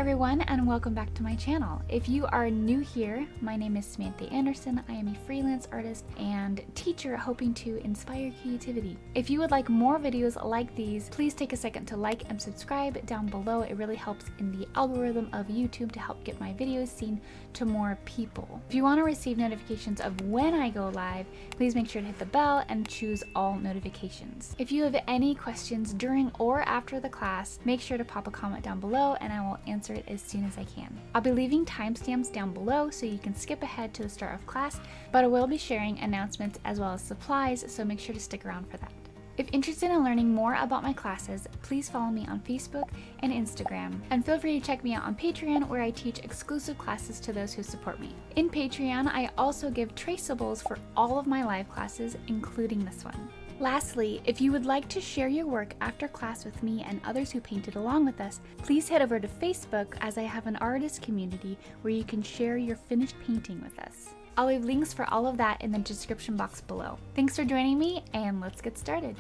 everyone, and welcome back to my channel. If you are new here, my name is Samantha Anderson. I am a freelance artist and teacher hoping to inspire creativity. If you would like more videos like these, please take a second to like and subscribe down below. It really helps in the algorithm of YouTube to help get my videos seen to more people. If you want to receive notifications of when I go live, please make sure to hit the bell and choose all notifications. If you have any questions during or after the class, make sure to pop a comment down below and I will answer it as soon as I can. I'll be leaving timestamps down below so you can skip ahead to the start of class, but I will be sharing announcements as well as supplies, so make sure to stick around for that. If interested in learning more about my classes, please follow me on Facebook and Instagram, and feel free to check me out on Patreon, where I teach exclusive classes to those who support me. In Patreon, I also give traceables for all of my live classes, including this one. Lastly, if you would like to share your work after class with me and others who painted along with us, please head over to Facebook, as I have an artist community where you can share your finished painting with us. I'll leave links for all of that in the description box below. Thanks for joining me, and let's get started.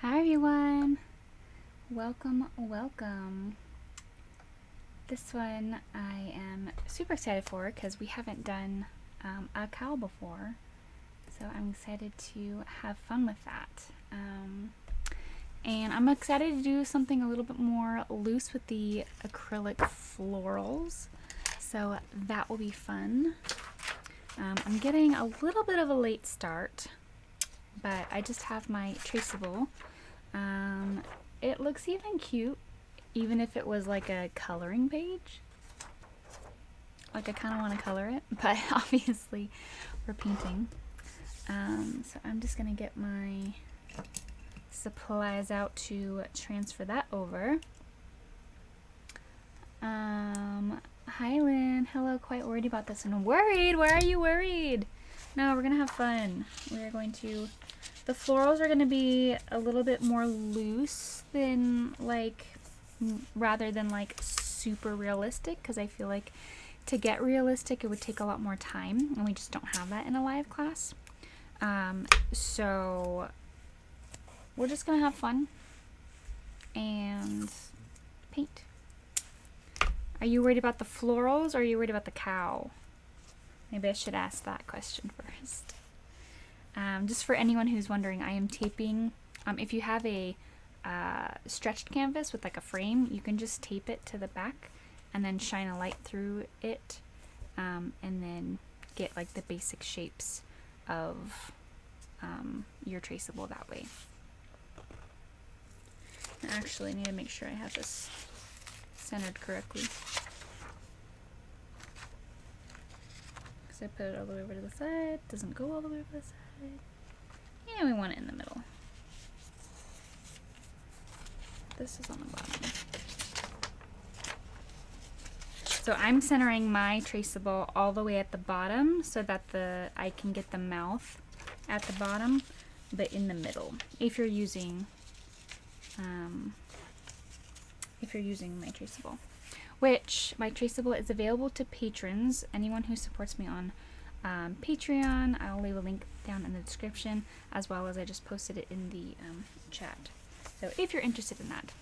Hi everyone! Welcome, welcome. This one I am super excited for because we haven't done a cowl before, so I'm excited to have fun with that. And I'm excited to do something a little bit more loose with the acrylic florals, so that will be fun. I'm getting a little bit of a late start, but I just have my traceable. It looks even cute, even if it was like a coloring page. Like, I kind of want to color it, but obviously we're painting. So I'm just gonna get my supplies out to transfer that over. Hi Lynn, hello, quite worried about this one. Worried? Why are you worried? No, we're gonna have fun. We're going to, the florals are gonna be a little bit more loose than like, rather than like super realistic, because I feel like to get realistic it would take a lot more time, and we just don't have that in a live class. So we're just gonna have fun and paint. Are you worried about the florals, or are you worried about the cow? Maybe I should ask that question first. Just for anyone who's wondering, I am taping, if you have a stretched canvas with like a frame, you can just tape it to the back and then shine a light through it, and then get like the basic shapes of your traceable that way. I actually need to make sure I have this centered correctly, because I put it all the way over to the side. Doesn't go all the way over the side. Yeah, we want it in the middle. This is on the bottom. So I'm centering my traceable all the way at the bottom so that I can get the mouth at the bottom, but in the middle. If you're using my traceable, which my traceable is available to patrons. Anyone who supports me on Patreon, I'll leave a link down in the description, as well as I just posted it in the chat. So if you're interested in that,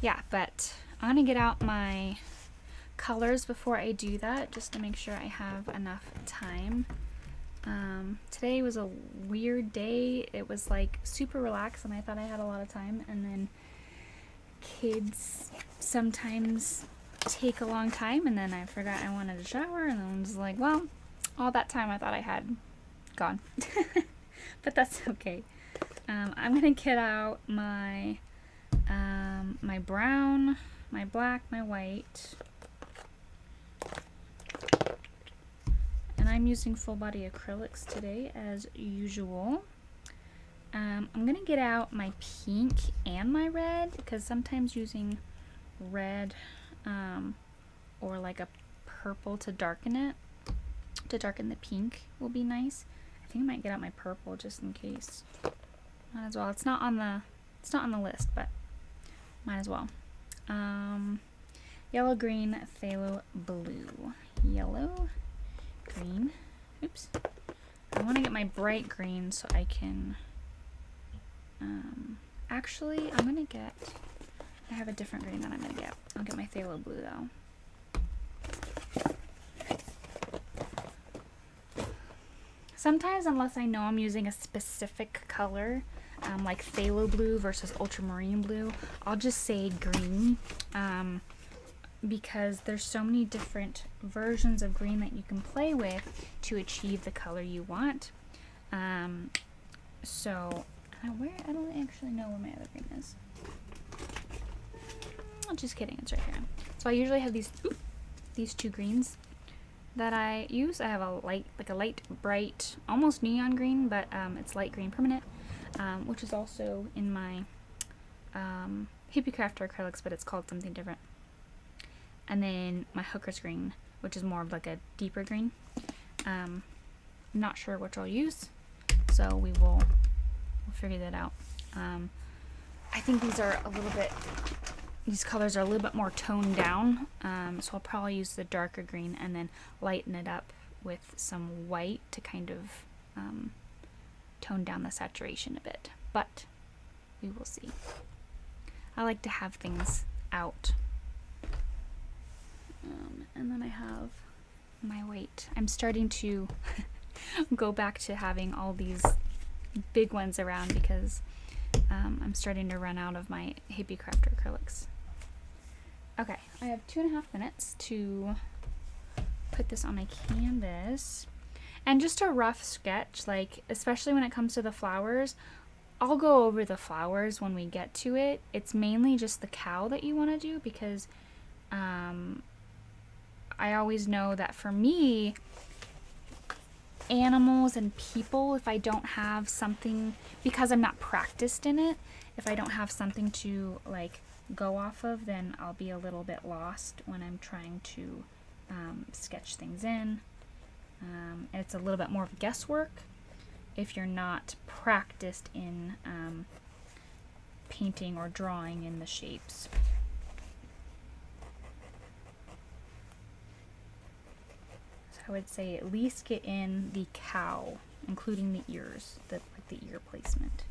yeah, but I'm gonna get out my colors before I do that, just to make sure I have enough time. Today was a weird day. It was like super relaxed and I thought I had a lot of time, and then kids sometimes take a long time, and then I forgot I wanted to shower, and then I was like, well, all that time I thought I had gone. But that's okay. I'm gonna get out my my brown, my black, my white, and I'm using full body acrylics today as usual. I'm gonna get out my pink and my red, because sometimes using red or like a purple to darken it, to darken the pink, will be nice. I think I might get out my purple just in case. Might as well. It's not on the list, but might as well. Yellow, green, phthalo blue. Yellow, green. Oops. I want to get my bright green so I can Actually, I have a different green that I'm gonna get. I'll get my Phthalo Blue though. Sometimes, unless I know I'm using a specific color, like Phthalo Blue versus Ultramarine Blue, I'll just say green, because there's so many different versions of green that you can play with to achieve the color you want. So, I don't actually know where my other green is. I'm just kidding, it's right here. So I usually have these two greens that I use. I have a light bright, almost neon green, but it's light green permanent, which is also in my Hippie Crafter acrylics, but it's called something different. And then my Hooker's green, which is more of like a deeper green. Not sure which I'll use, so we'll figure that out. I think these colors are a little bit more toned down, so I'll probably use the darker green and then lighten it up with some white to kind of tone down the saturation a bit, but we will see. I like to have things out. And then I have my white. I'm starting to go back to having all these big ones around because I'm starting to run out of my Hippie Crafter acrylics. Okay, I have 2.5 minutes to put this on my canvas. And just a rough sketch, like especially when it comes to the flowers, I'll go over the flowers when we get to it. It's mainly just the cow that you want to do because I always know that for me, animals and people, if I don't have something, because I'm not practiced in it, if I don't have something to like go off of, then I'll be a little bit lost when I'm trying to sketch things in. It's a little bit more of guesswork if you're not practiced in painting or drawing in the shapes. So I would say at least get in the cow, including the ears, like the ear placement.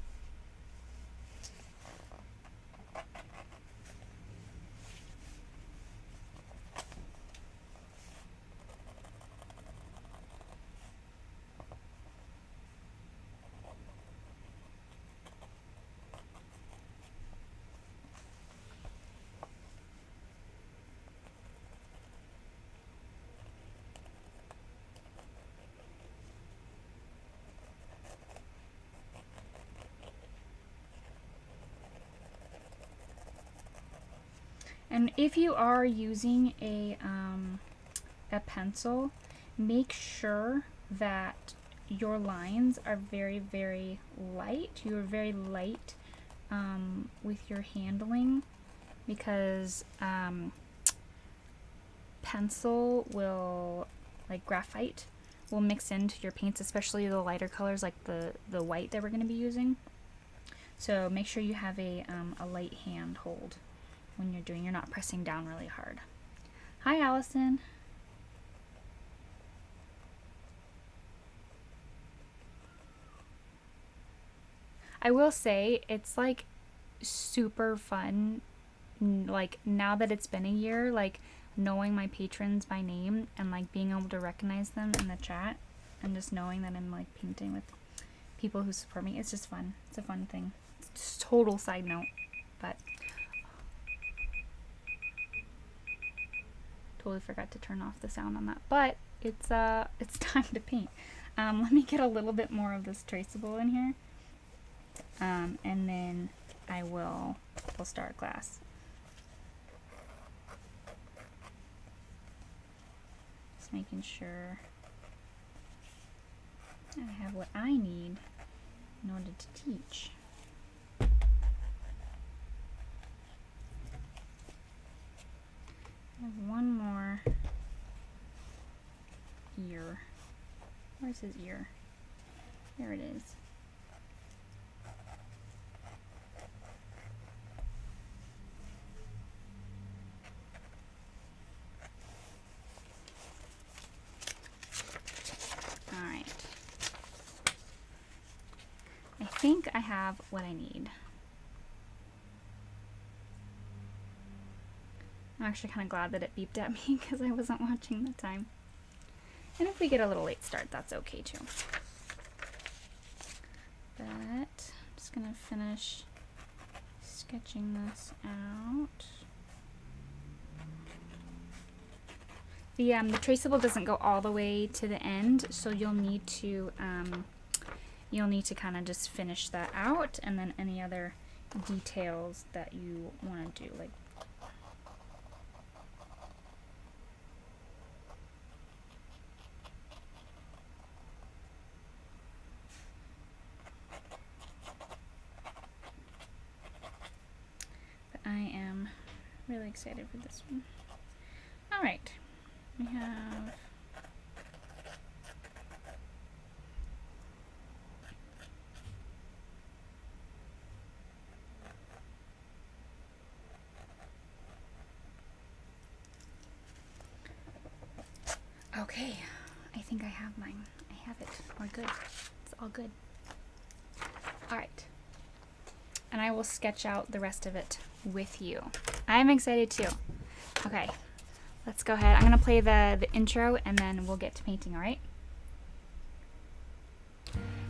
And if you are using a pencil, make sure that your lines are very, very light. You are very light with your handling, because pencil will, like graphite, will mix into your paints, especially the lighter colors like the white that we're going to be using. So make sure you have a light hand hold when you're not pressing down really hard. Hi, Allison. I will say it's like super fun, like now that it's been a year, like knowing my patrons by name and like being able to recognize them in the chat and just knowing that I'm like painting with people who support me. It's just fun. It's a fun thing. It's just total side note, but totally forgot to turn off the sound on that, but it's time to paint. Let me get a little bit more of this traceable in here, and then we'll start class. Just making sure I have what I need in order to teach. I have one more ear. Where's his ear? There it is. Alright. I think think I have what I need. I'm actually kind of glad that it beeped at me because I wasn't watching the time. And if we get a little late start, that's okay too. But I'm just going to finish sketching this out. The traceable doesn't go all the way to the end, so you'll need to kind of just finish that out, and then any other details that you want to do, like I am really excited for this one. All right, we have okay. I think I have mine. I have it. We're good. It's all good. All right. And I will sketch out the rest of it with you. I'm excited too. Okay, let's go ahead. I'm gonna play the intro and then we'll get to painting, all right?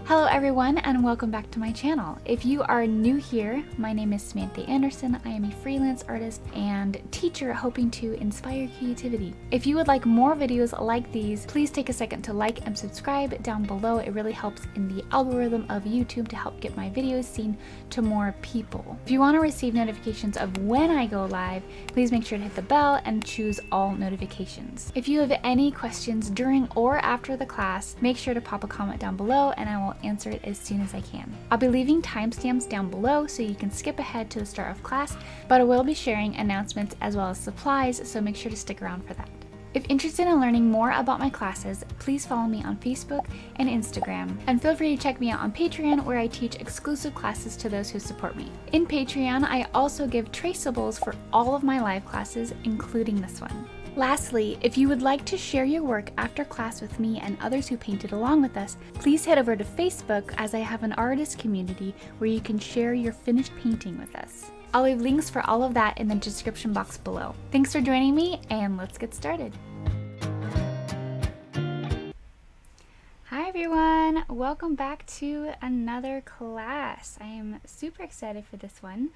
Hello everyone and welcome back to my channel. If you are new here, my name is Samantha Anderson. I am a freelance artist and teacher hoping to inspire creativity. If you would like more videos like these, please take a second to like and subscribe down below. It really helps in the algorithm of YouTube to help get my videos seen to more people. If you want to receive notifications of when I go live, please make sure to hit the bell and choose all notifications. If you have any questions during or after the class, make sure to pop a comment down below and I will answer it as soon as I can. I'll be leaving timestamps down below so you can skip ahead to the start of class, but I will be sharing announcements as well as supplies, so make sure to stick around for that. If interested in learning more about my classes, please follow me on Facebook and Instagram, and feel free to check me out on Patreon where I teach exclusive classes to those who support me. In Patreon, I also give traceables for all of my live classes, including this one. Lastly, if you would like to share your work after class with me and others who painted along with us, please head over to Facebook as I have an artist community where you can share your finished painting with us. I'll leave links for all of that in the description box below. Thanks for joining me and let's get started. Hi everyone, welcome back to another class. I am super excited for this one.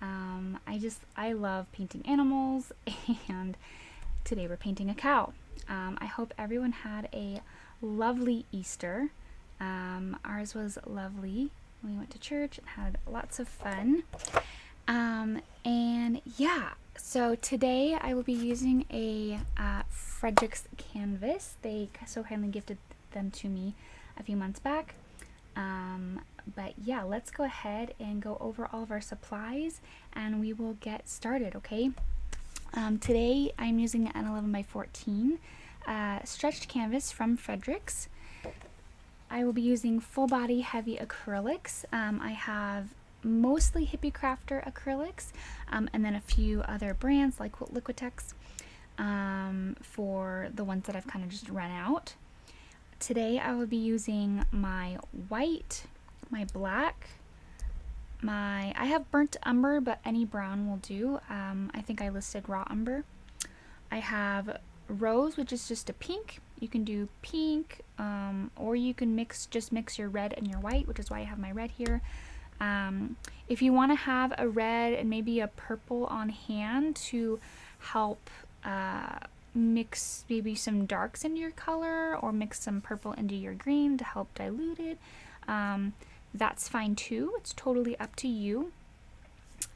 I love painting animals and today we're painting a cow. I hope everyone had a lovely Easter. Ours was lovely. We went to church and had lots of fun. And yeah, so today I will be using a Frederick's canvas. They so kindly gifted them to me a few months back. But yeah, let's go ahead and go over all of our supplies and we will get started, okay? Today I'm using an 11 by 14 stretched canvas from Frederick's. I will be using full body heavy acrylics. I have mostly Hippie Crafter acrylics and then a few other brands like Liquitex for the ones that I've kind of just run out. Today I will be using my white, my black, I have burnt umber, but any brown will do. I think I listed raw umber. I have rose, which is just a pink. You can do pink, or you can just mix your red and your white, which is why I have my red here. If you want to have a red and maybe a purple on hand to help mix maybe some darks into your color, or mix some purple into your green to help dilute it, that's fine too. It's totally up to you.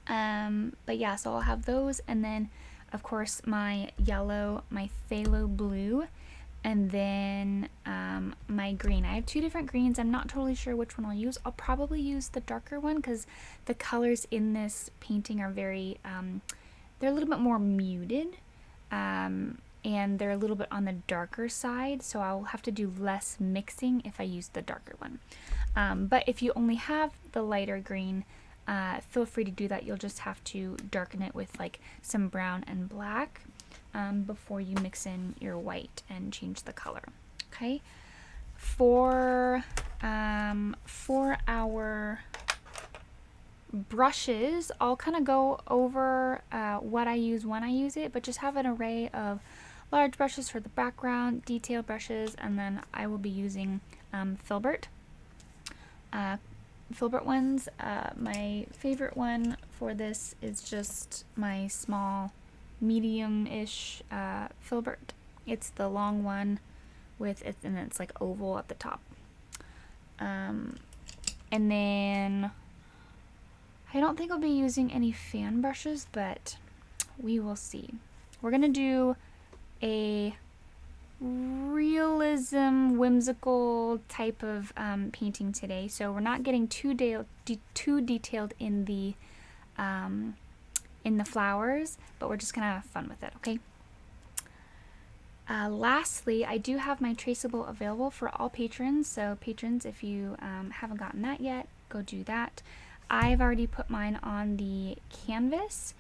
But yeah, so I'll have those, and then of course my yellow, my phthalo blue, and then my green. I have two different greens. I'm not totally sure which one I'll use. I'll probably use the darker one because the colors in this painting are very they're a little bit more muted, and they're a little bit on the darker side, so I'll have to do less mixing if I use the darker one. But if you only have the lighter green, feel free to do that. You'll just have to darken it with like some brown and black before you mix in your white and change the color. Okay, For our brushes, I'll kind of go over what I use when I use it, but just have an array of large brushes for the background, detail brushes, and then I will be using filbert ones. My favorite one for this is just my small medium-ish filbert. It's the long one with it, and it's like oval at the top. And then I don't think I'll be using any fan brushes, but we will see. We're gonna do a realism, whimsical type of painting today, so we're not getting too detailed in the flowers, but we're just gonna have fun with it, okay? Lastly, I do have my traceable available for all patrons, so patrons, if you haven't gotten that yet, go do that. I've already put mine on the canvas.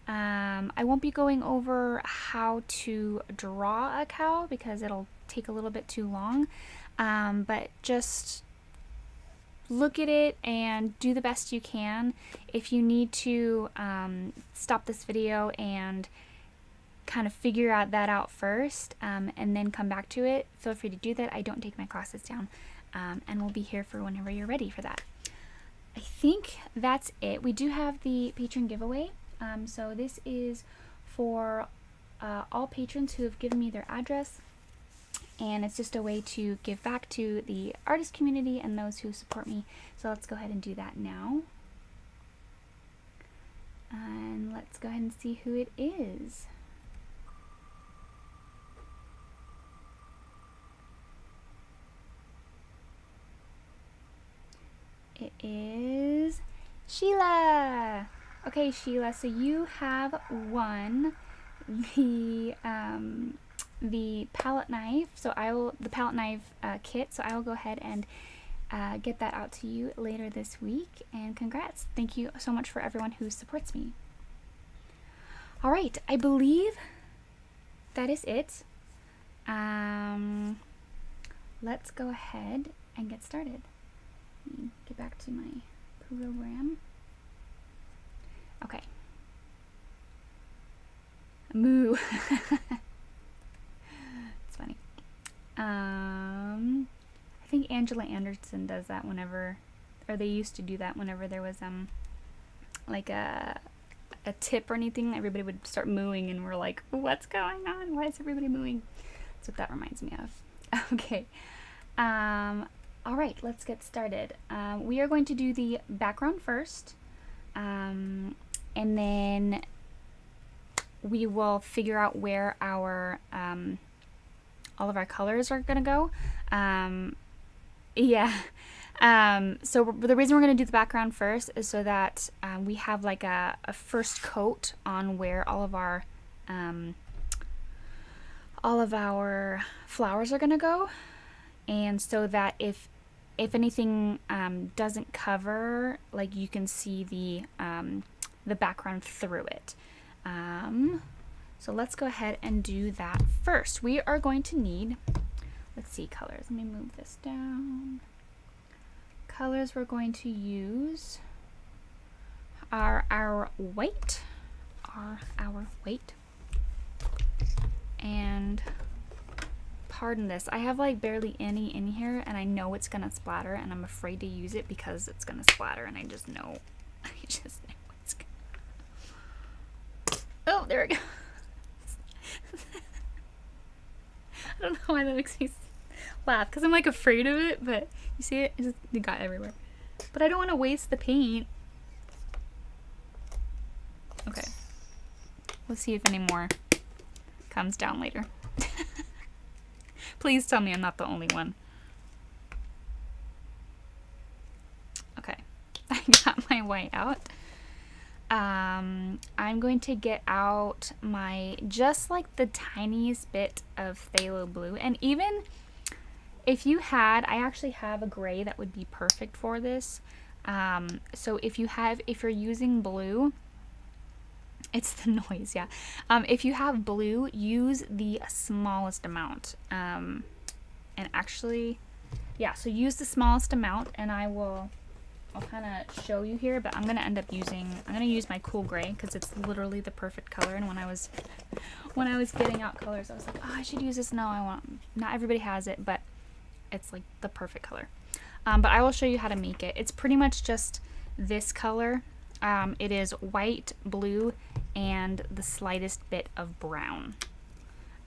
I won't be going over how to draw a cow because it'll take a little bit too long, but just look at it and do the best you can. If you need to stop this video and kind of figure that out first and then come back to it, feel free to do that. I don't take my classes down, and we'll be here for whenever you're ready for that. I think that's it. We do have the patron giveaway. So this is for all patrons who have given me their address, and it's just a way to give back to the artist community and those who support me. So let's go ahead and do that now. And let's go ahead and see who it is. It is Sheila. Okay, Sheila, so you have won the palette knife. So the palette knife kit. So I will go ahead and get that out to you later this week. And congrats! Thank you so much for everyone who supports me. All right, I believe that is it. Let's go ahead and get started. Let me get back to my program. Okay. Moo. It's funny. I think Angela Anderson does that whenever, or they used to do that whenever there was like a tip or anything. Everybody would start mooing, and we're like, "What's going on? Why is everybody mooing?" That's what that reminds me of. Okay. All right, let's get started. We are going to do the background first, and then we will figure out where our all of our colors are gonna go. So the reason we're gonna do the background first is so that we have like a first coat on where all of our flowers are gonna go, and so that if anything doesn't cover, like, you can see the background through it. So let's go ahead and do that first. We are going to need, let's see, colors. Let me move this down. Colors we're going to use are our white, and pardon this, I have like barely any in here, and I know it's gonna splatter, and I'm afraid to use it because it's gonna splatter, and I just know it's gonna... Oh, there we go. I don't know why that makes me laugh, because I'm like afraid of it, but you see it? It got everywhere. But I don't want to waste the paint. Okay. We'll see if any more comes down later. Please tell me I'm not the only one. Okay. I got my white out. I'm going to get out my, just like the tiniest bit of phthalo blue. And even if you had, I actually have a gray that would be perfect for this. So if you're using blue, it's the noise, yeah. If you have blue, use the smallest amount. And actually, yeah, so use the smallest amount, and I'll kind of show you here, but I'm going to end up I'm going to use my cool gray because it's literally the perfect color. And when I was getting out colors, I was like, oh, I should use this. No, not everybody has it, but it's like the perfect color. But I will show you how to make it. It's pretty much just this color. It is white, blue, and the slightest bit of brown.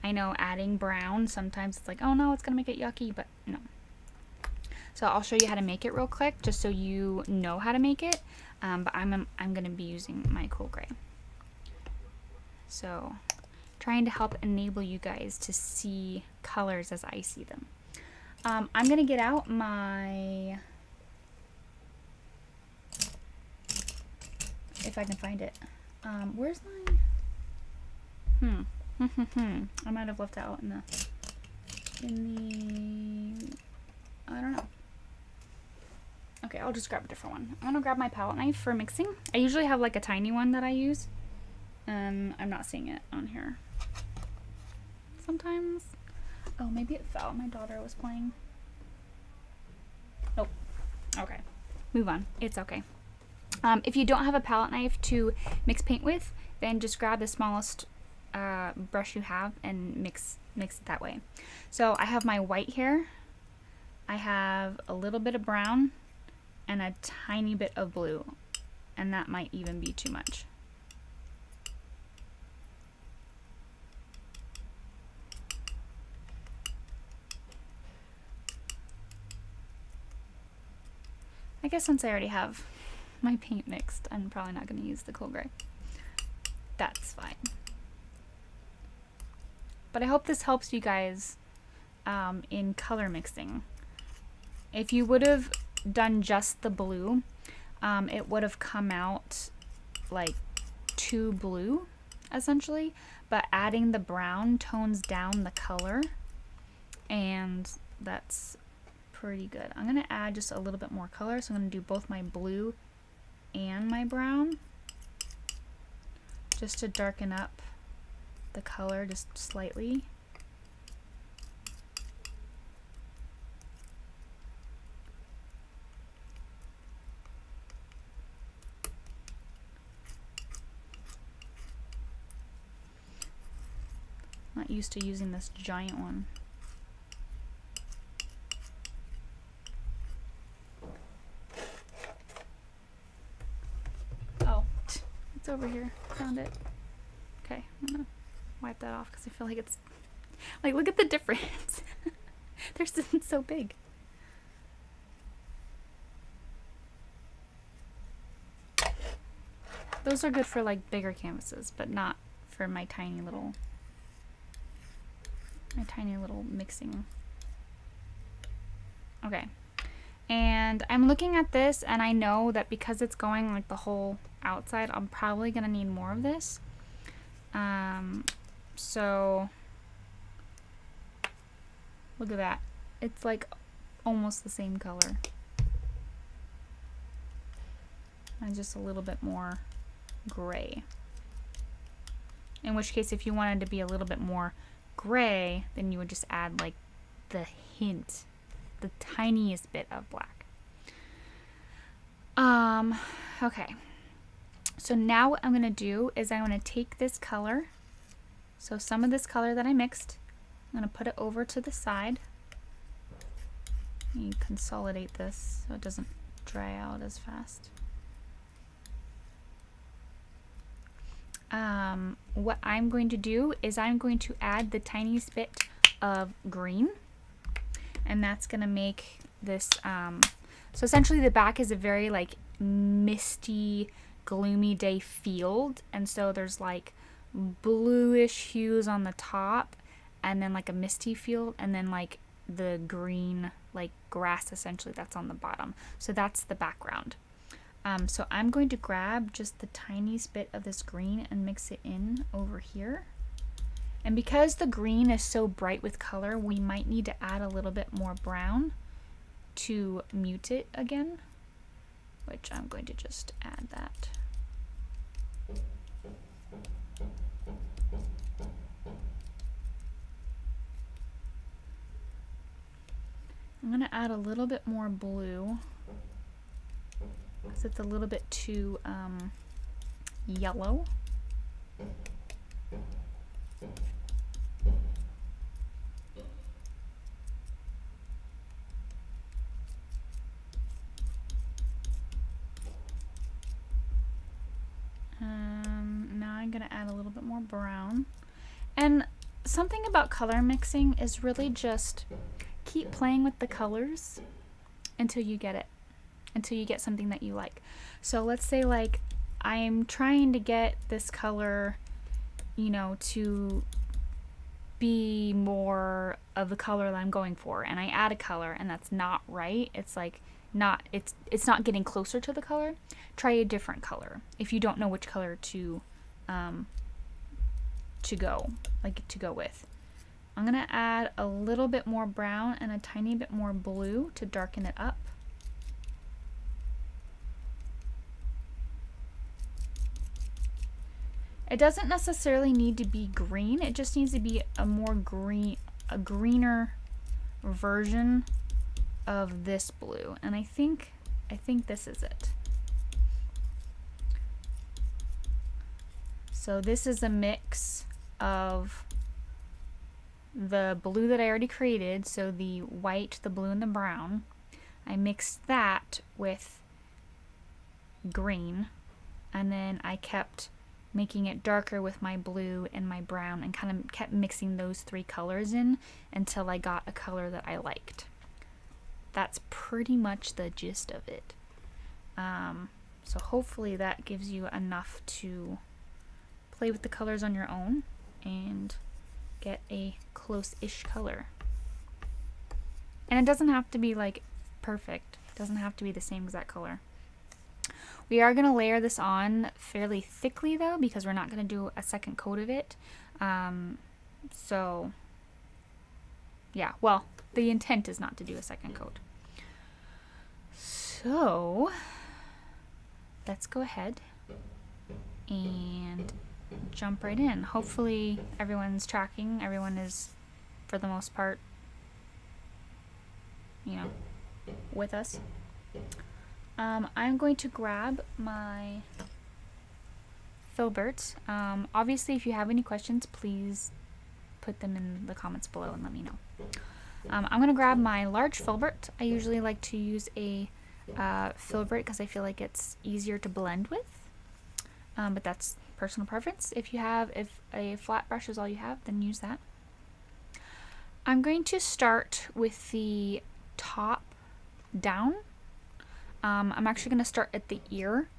I know adding brown, sometimes it's like, oh no, it's going to make it yucky, but no. So I'll show you how to make it real quick, just so you know how to make it. But I'm going to be using my cool gray. So trying to help enable you guys to see colors as I see them. I'm going to get out my, if I can find it. Where's my, I might have left it out in the, I don't know. Okay, I'll just grab a different one. I'm gonna grab my palette knife for mixing. I usually have like a tiny one that I use. I'm not seeing it on here. Sometimes. Oh, maybe it fell. My daughter was playing. Nope. Okay. Move on. It's okay. If you don't have a palette knife to mix paint with, then just grab the smallest brush you have and mix it that way. So I have my white here. I have a little bit of brown and a tiny bit of blue, and that might even be too much. I guess since I already have my paint mixed, I'm probably not going to use the cool gray. That's fine. But I hope this helps you guys in color mixing. If you would have done just the blue, it would have come out like too blue, essentially. But adding the brown tones down the color, and that's pretty good. I'm going to add just a little bit more color, so I'm going to do both my blue and my brown, just to darken up the color just slightly. Not used to using this giant one. Oh, it's over here. Found it. Okay, I'm gonna wipe that off because I feel like it's like, look at the difference. They're so big. Those are good for like bigger canvases, but not for my tiny little mixing. Okay, and I'm looking at this, and I know that because it's going like the whole outside, I'm probably gonna need more of this. So look at that. It's like almost the same color. And just a little bit more gray. In which case, if you wanted to be a little bit more gray, then you would just add like the hint, the tiniest bit of black. Okay. So now what I'm going to do is I'm going to take this color, so some of this color that I mixed, I'm going to put it over to the side. You consolidate this so it doesn't dry out as fast. What I'm going to do is I'm going to add the tiniest bit of green, and that's going to make this, so essentially the back is a very like misty, gloomy day field, and so there's like bluish hues on the top, and then like a misty field, and then like the green like grass essentially that's on the bottom. So that's the background. So I'm going to grab just the tiniest bit of this green and mix it in over here. And because the green is so bright with color, we might need to add a little bit more brown to mute it again, which I'm going to just add that. I'm gonna add a little bit more blue because it's a little bit too yellow. Now I'm gonna add a little bit more brown. And something about color mixing is really just keep playing with the colors until you get it, until you get something that you like. So let's say like I'm trying to get this color, you know, to be more of the color that I'm going for, and I add a color and that's not right. It's like not, it's not getting closer to the color. Try a different color if you don't know which color to go with. I'm gonna add a little bit more brown and a tiny bit more blue to darken it up. It doesn't necessarily need to be green, it just needs to be a more greener version of this blue. And I think this is it. So this is a mix of the blue that I already created, so the white, the blue, and the brown. I mixed that with green, and then I kept making it darker with my blue and my brown, and kind of kept mixing those three colors in until I got a color that I liked. That's pretty much the gist of it. So hopefully that gives you enough to play with the colors on your own and get a close-ish color. And it doesn't have to be like perfect. It doesn't have to be the same exact color. We are going to layer this on fairly thickly though, because we're not going to do a second coat of it. So yeah, well, the intent is not to do a second coat. So let's go ahead and jump right in. Hopefully everyone's tracking. Everyone is, for the most part, you know, with us. I'm going to grab my filbert. Obviously, if you have any questions, please put them in the comments below and let me know. I'm going to grab my large filbert. I usually like to use a filbert because I feel like it's easier to blend with, but that's personal preference. If a flat brush is all you have, then use that. I'm going to start with the top down. I'm actually going to start at the ear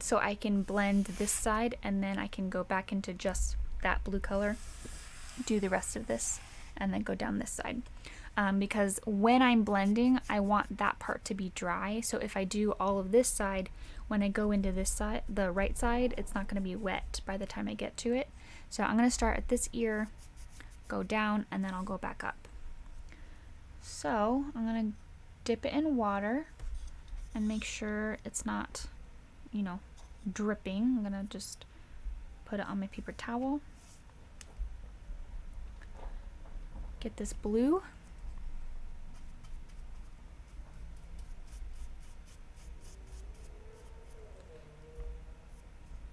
so I can blend this side, and then I can go back into just that blue color, do the rest of this, and then go down this side. Because when I'm blending, I want that part to be dry. So if I do all of this side, when I go into this side, the right side, it's not going to be wet by the time I get to it. So I'm going to start at this ear, go down, and then I'll go back up. So I'm going to dip it in water and make sure it's not, you know, dripping. I'm going to just put it on my paper towel. Get this blue.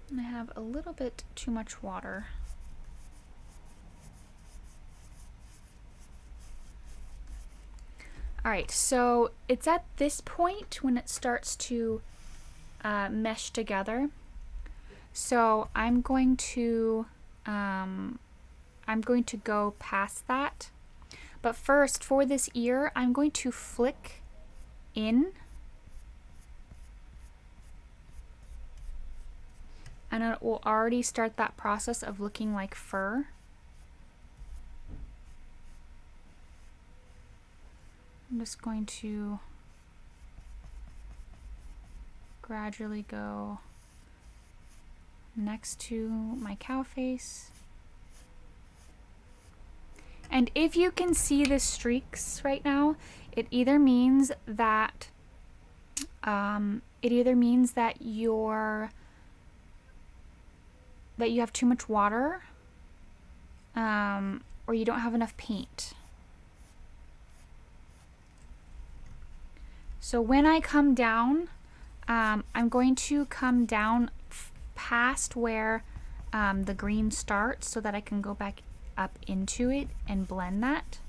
And I have a little bit too much water. Alright, so it's at this point when it starts to mesh together. So I'm going to go past that. But first, for this ear, I'm going to flick in. And it will already start that process of looking like fur. I'm just going to gradually go next to my cow face. And if you can see the streaks right now, it either means that you have too much water, or you don't have enough paint. So when I come down, I'm going to come down past where the green starts so that I can go back up into it and blend that.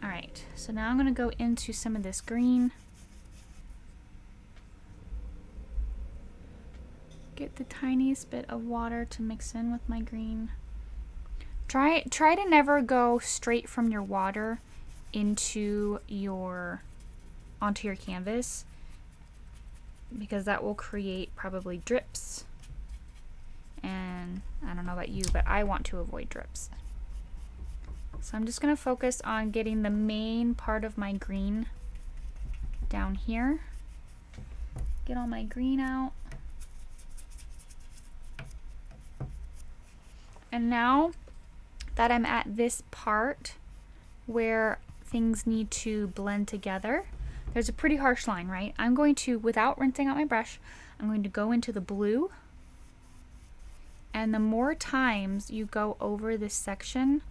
Alright, so now I'm going to go into some of this green. Get the tiniest bit of water to mix in with my green. Try to never go straight from your water onto your canvas, because that will create probably drips. And I don't know about you, but I want to avoid drips. So I'm just going to focus on getting the main part of my green down here. Get all my green out. And now that I'm at this part where things need to blend together, there's a pretty harsh line, right? I'm going to, without rinsing out my brush, I'm going to go into the blue. And the more times you go over this section,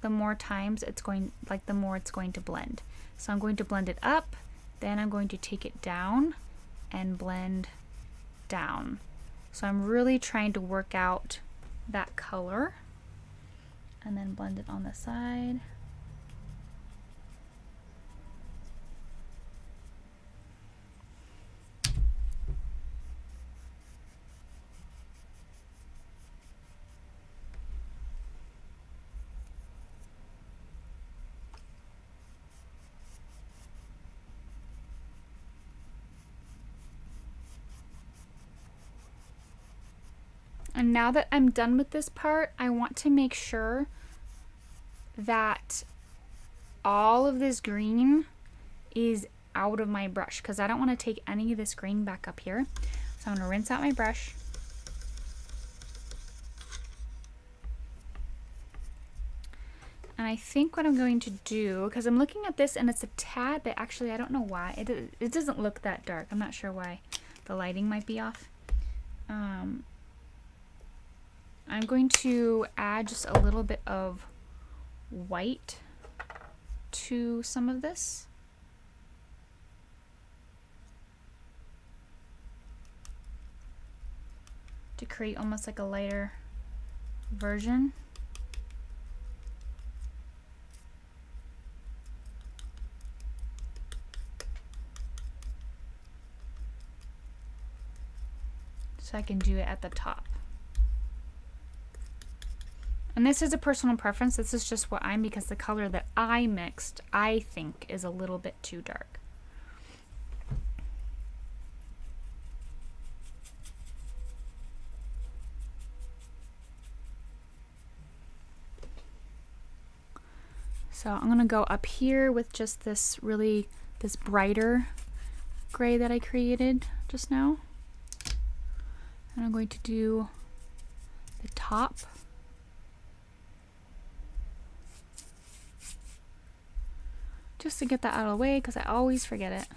the more times it's going, like the more it's going to blend. So I'm going to blend it up, then I'm going to take it down and blend down. So I'm really trying to work out that color and then blend it on the side. And now that I'm done with this part, I want to make sure that all of this green is out of my brush, because I don't want to take any of this green back up here. So I'm going to rinse out my brush. And I think what I'm going to do, because I'm looking at this and it's a tad, but actually I don't know why. It doesn't look that dark. I'm not sure why. The lighting might be off. I'm going to add just a little bit of white to some of this. To create almost like a lighter version. So I can do it at the top. And this is a personal preference. This is just what I'm, because the color that I mixed, I think, is a little bit too dark. So I'm gonna go up here with just this brighter gray that I created just now. And I'm going to do the top. Just to get that out of the way, because I always forget it.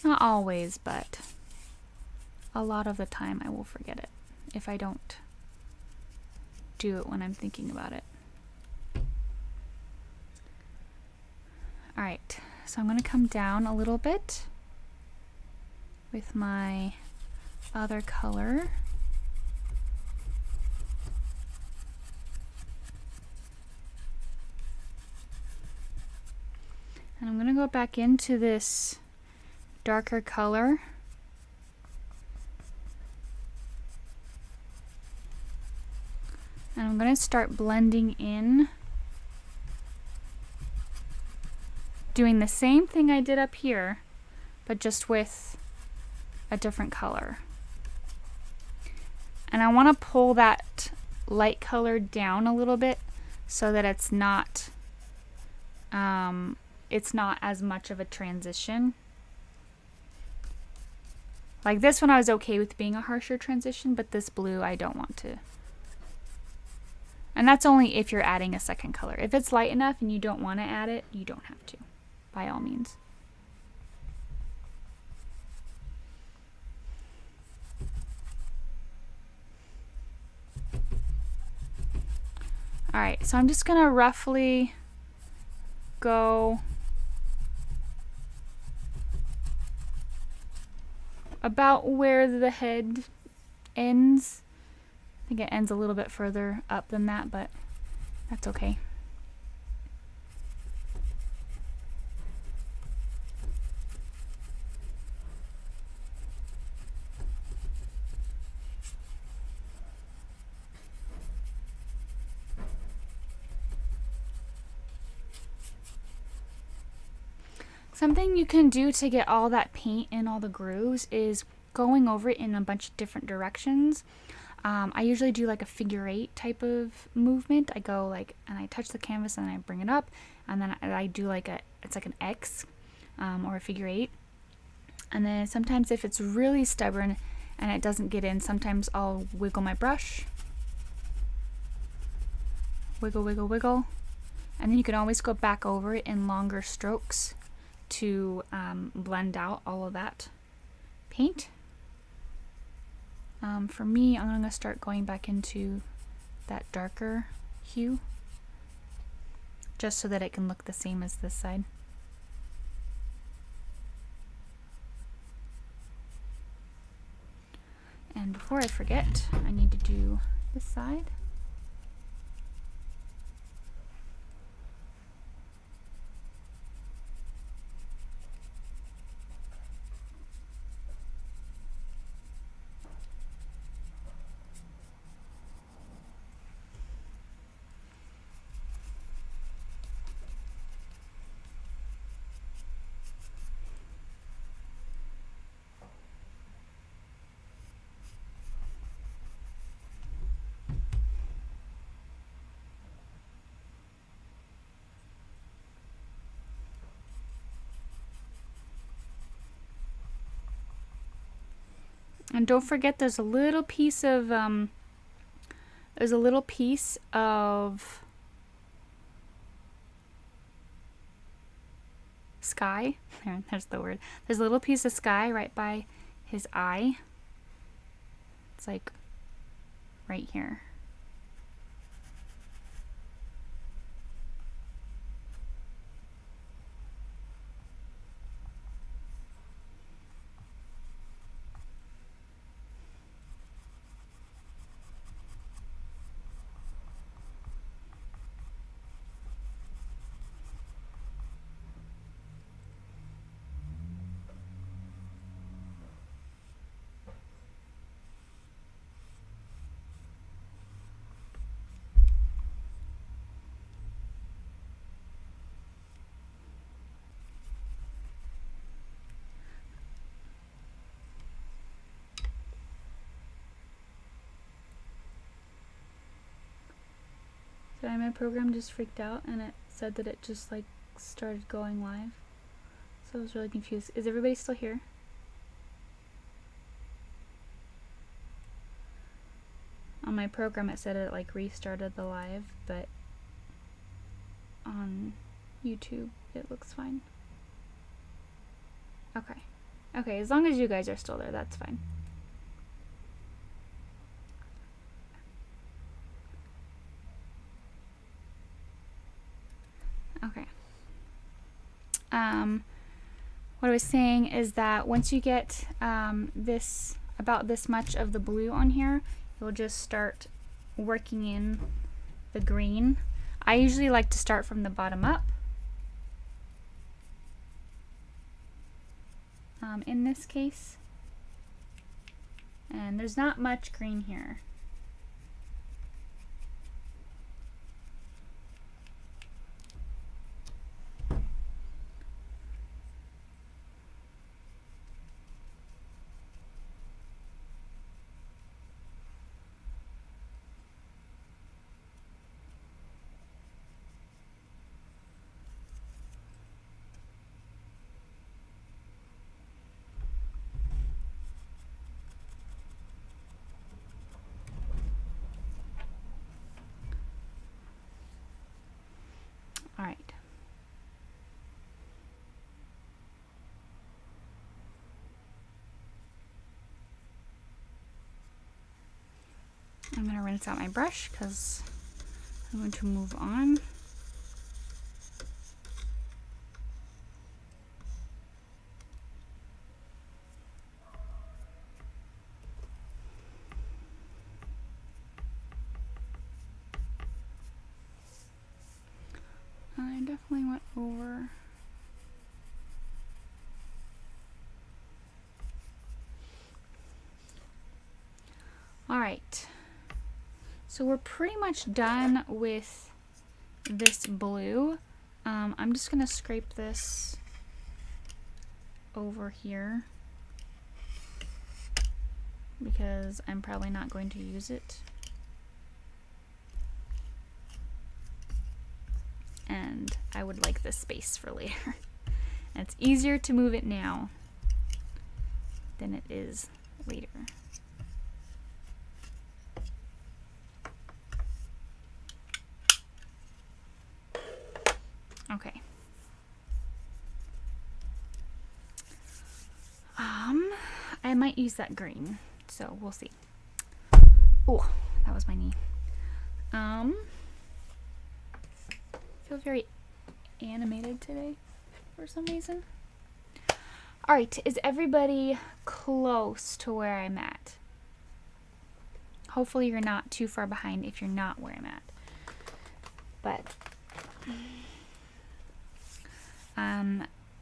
Not always, but a lot of the time I will forget it if I don't do it when I'm thinking about it. Alright, so I'm going to come down a little bit with my other color. And I'm going to go back into this darker color. And I'm going to start blending in, doing the same thing I did up here, but just with a different color. And I want to pull that light color down a little bit so that it's not as much of a transition. Like this one I was okay with being a harsher transition, but this blue I don't want to. And that's only if you're adding a second color. If it's light enough and you don't want to add it, you don't have to, by all means. Alright, so I'm just gonna roughly go about where the head ends. I think it ends a little bit further up than that, but that's okay. Something you can do to get all that paint in all the grooves is going over it in a bunch of different directions. I usually do like a figure 8 type of movement. I go like, and I touch the canvas and I bring it up, and then I do like it's like an X or a figure 8. And then sometimes if it's really stubborn and it doesn't get in, sometimes I'll wiggle my brush. Wiggle, wiggle, wiggle. And then you can always go back over it in longer strokes to blend out all of that paint. For me, I'm going to start going back into that darker hue, just so that it can look the same as this side. And before I forget, I need to do this side. And don't forget, there's a little piece of sky. There's the word. There's a little piece of sky right by his eye. It's like right here. Sorry, my program just freaked out and it said that it just like started going live. So I was really confused. Is everybody still here? On my program it said it like restarted the live, but on YouTube it looks fine. Okay. Okay, as long as you guys are still there, that's fine. Okay. What I was saying is that once you get about this much of the blue on here, you'll just start working in the green. I usually like to start from the bottom up. In this case. And there's not much green here. All right. I'm going to rinse out my brush because I'm going to move on. I definitely went over. All right. So we're pretty much done with this blue. I'm just gonna scrape this over here because I'm probably not going to use it. And I would like this space for later. And it's easier to move it now than it is later. Okay. I might use that green, so we'll see. Oh, that was my knee. Feel very animated today for some reason. All right, is everybody close to where I'm at? Hopefully you're not too far behind if you're not where I'm at. But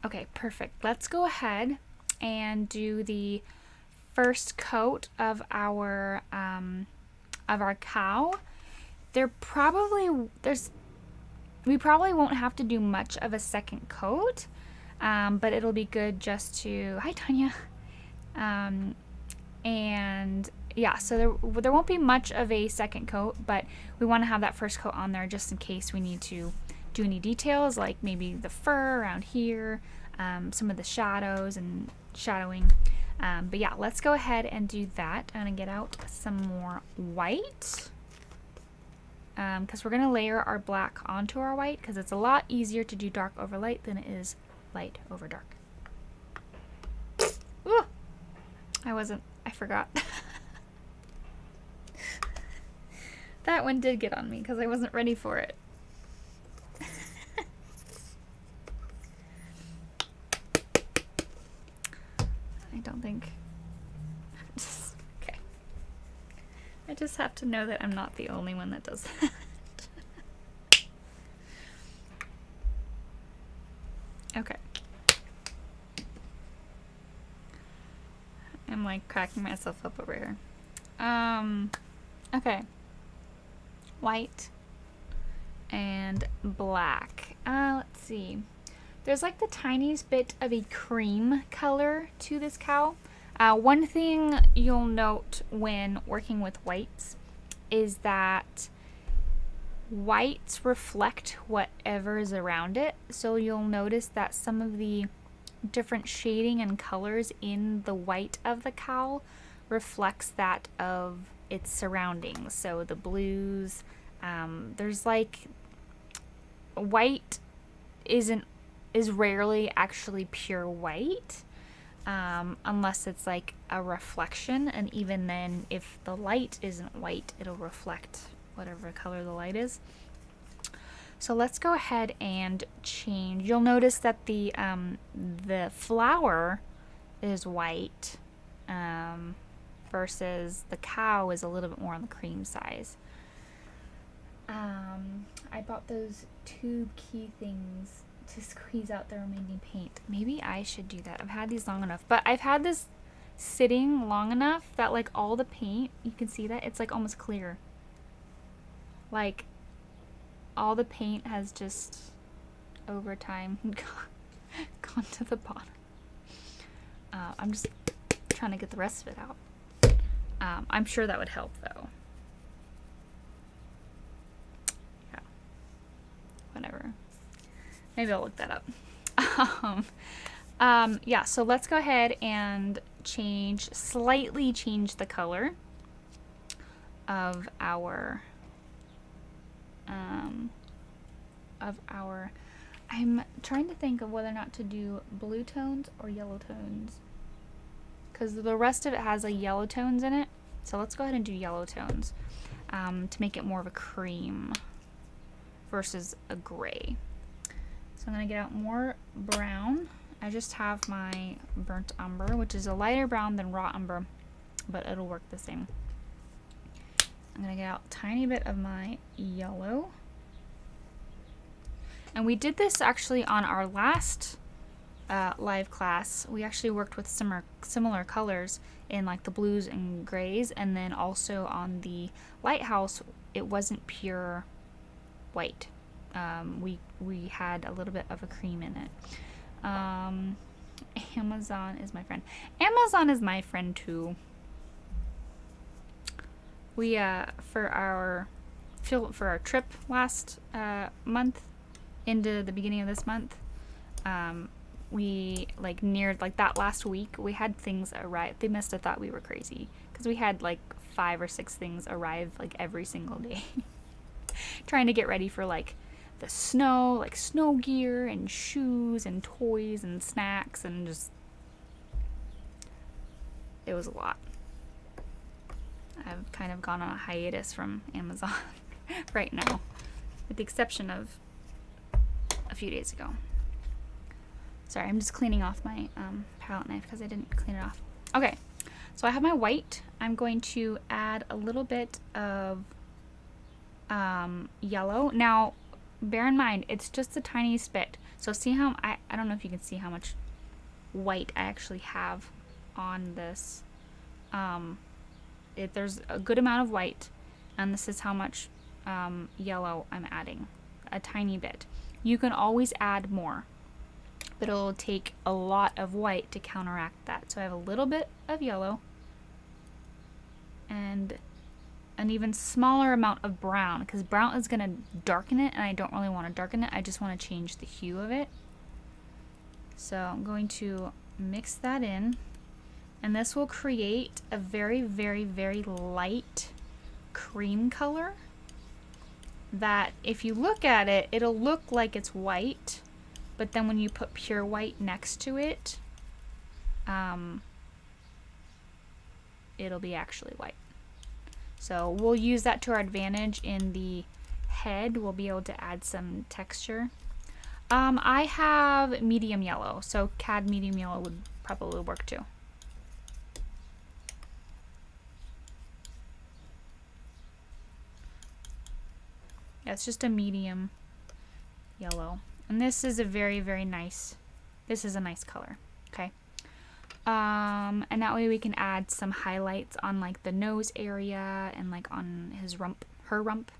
okay, perfect. Let's go ahead and do the first coat of our cow. We probably won't have to do much of a second coat, but it'll be good just to, hi Tanya, and yeah, so there won't be much of a second coat, but we want to have that first coat on there just in case we need to do any details, like maybe the fur around here, some of the shadows and shadowing. But yeah, let's go ahead and do that. I'm gonna get out some more white, because we're gonna layer our black onto our white, because it's a lot easier to do dark over light than it is light over dark. Ooh, I forgot. That one did get on me because I wasn't ready for it. I don't think. Okay. I just have to know that I'm not the only one that does that. Okay. I'm like cracking myself up over here. Okay. White and black. Let's see. There's like the tiniest bit of a cream color to this cow. One thing you'll note when working with whites is that whites reflect whatever is around it. So you'll notice that some of the different shading and colors in the white of the cow reflects that of its surroundings. So the blues, there's like white is rarely actually pure white, unless it's like a reflection, and even then if the light isn't white, it'll reflect whatever color the light is. So let's go ahead and change. You'll notice that the flower is white, versus the cow is a little bit more on the cream size. I bought those tube key things to squeeze out the remaining paint. Maybe I should do that. I've had these long enough, but I've had this sitting long enough that like all the paint, you can see that it's like almost clear. Like all the paint has just over time gone to the bottom. I'm just trying to get the rest of it out. I'm sure that would help though. Yeah. Whatever. Maybe I'll look that up. Yeah, so let's go ahead and slightly change the color of our I'm trying to think of whether or not to do blue tones or yellow tones, because the rest of it has a yellow tones in it. So let's go ahead and do yellow tones, to make it more of a cream. versus a gray. So I'm going to get out more brown. I just have my burnt umber, which is a lighter brown than raw umber, but it'll work the same. I'm going to get out a tiny bit of my yellow. And we did this actually on our last live class. We actually worked with similar colors in like the blues and grays, and then also on the lighthouse it wasn't pure white. We had a little bit of a cream in it. Amazon is my friend. Amazon is my friend too. We for our trip last month into the beginning of this month, we like neared like that last week we had things arrive. They must have thought we were crazy because we had like 5 or 6 things arrive like every single day. Trying to get ready for like the snow, like snow gear and shoes and toys and snacks, and just it was a lot. I've kind of gone on a hiatus from Amazon right now, with the exception of a few days ago. Sorry, I'm just cleaning off my palette knife because I didn't clean it off. Okay, so I have my white. I'm going to add a little bit of yellow. Now, bear in mind, it's just the tiniest bit. So see how, I don't know if you can see how much white I actually have on this. There's a good amount of white, and this is how much yellow I'm adding. A tiny bit. You can always add more, but it'll take a lot of white to counteract that. So I have a little bit of yellow and an even smaller amount of brown, because brown is going to darken it, and I don't really want to darken it. I just want to change the hue of it. So I'm going to mix that in, and this will create a very, very, very light cream color that if you look at it, it'll look like it's white, but then when you put pure white next to it, it'll be actually white. So we'll use that to our advantage in the head. We'll be able to add some texture. I have medium yellow, so CAD medium yellow would probably work too. Yeah, it's just a medium yellow. And this is a very, very nice, this is a nice color, okay? And that way we can add some highlights on like the nose area and like on his rump, her rump.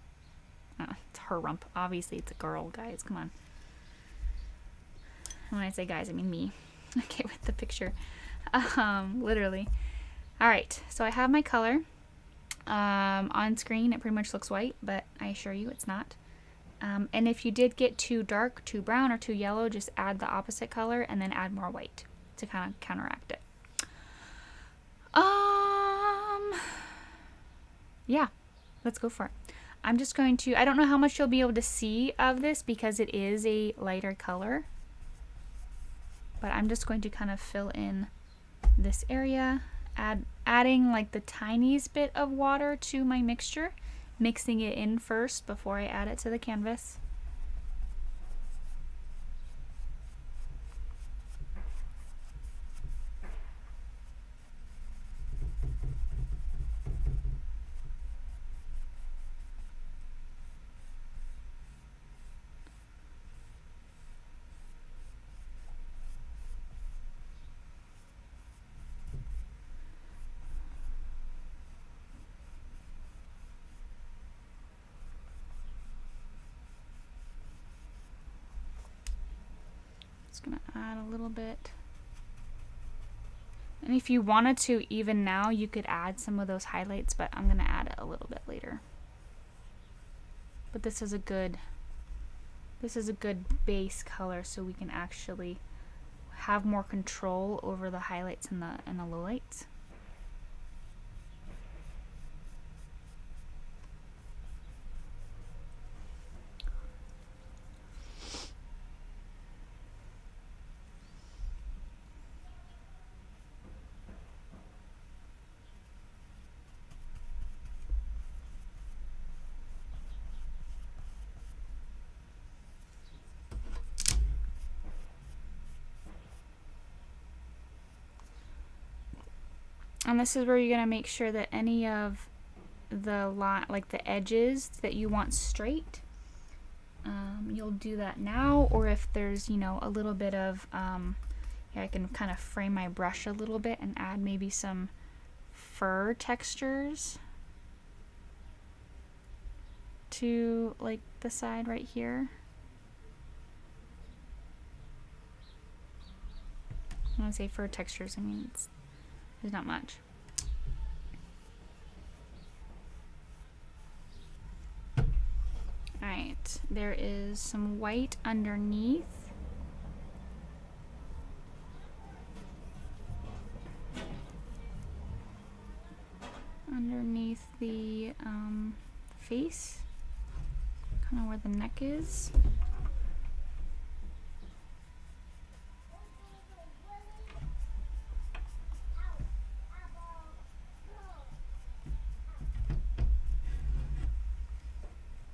It's her rump. Obviously it's a girl, guys, come on. When I say guys, I mean me. Okay, with the picture. Literally. All right, so I have my color. On screen it pretty much looks white, but I assure you it's not. And if you did get too dark, too brown, or too yellow, just add the opposite color and then add more white to kind of counteract it. Yeah, let's go for it. I'm just going to, I don't know how much you'll be able to see of this because it is a lighter color, but I'm just going to kind of fill in this area, adding like the tiniest bit of water to my mixture, mixing it in first before I add it to the canvas. Gonna add a little bit, and if you wanted to, even now you could add some of those highlights, but I'm gonna add it a little bit later. But this is a good base color, so we can actually have more control over the highlights and the lowlights. And this is where you're going to make sure that any of the line, like the edges that you want straight, you'll do that now. Or if there's, you know, a little bit of, I can kind of frame my brush a little bit and add maybe some fur textures to like the side right here. When I say fur textures, I mean there's not much. Alright, there is some white underneath. Underneath the face, kind of where the neck is.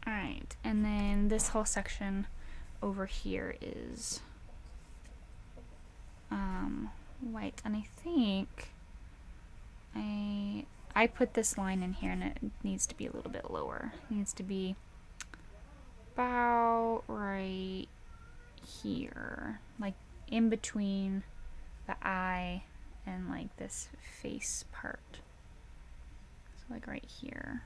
Alright, and then this whole section over here is white, and I think I put this line in here and it needs to be a little bit lower. It needs to be about right here, like in between the eye and like this face part. So like right here.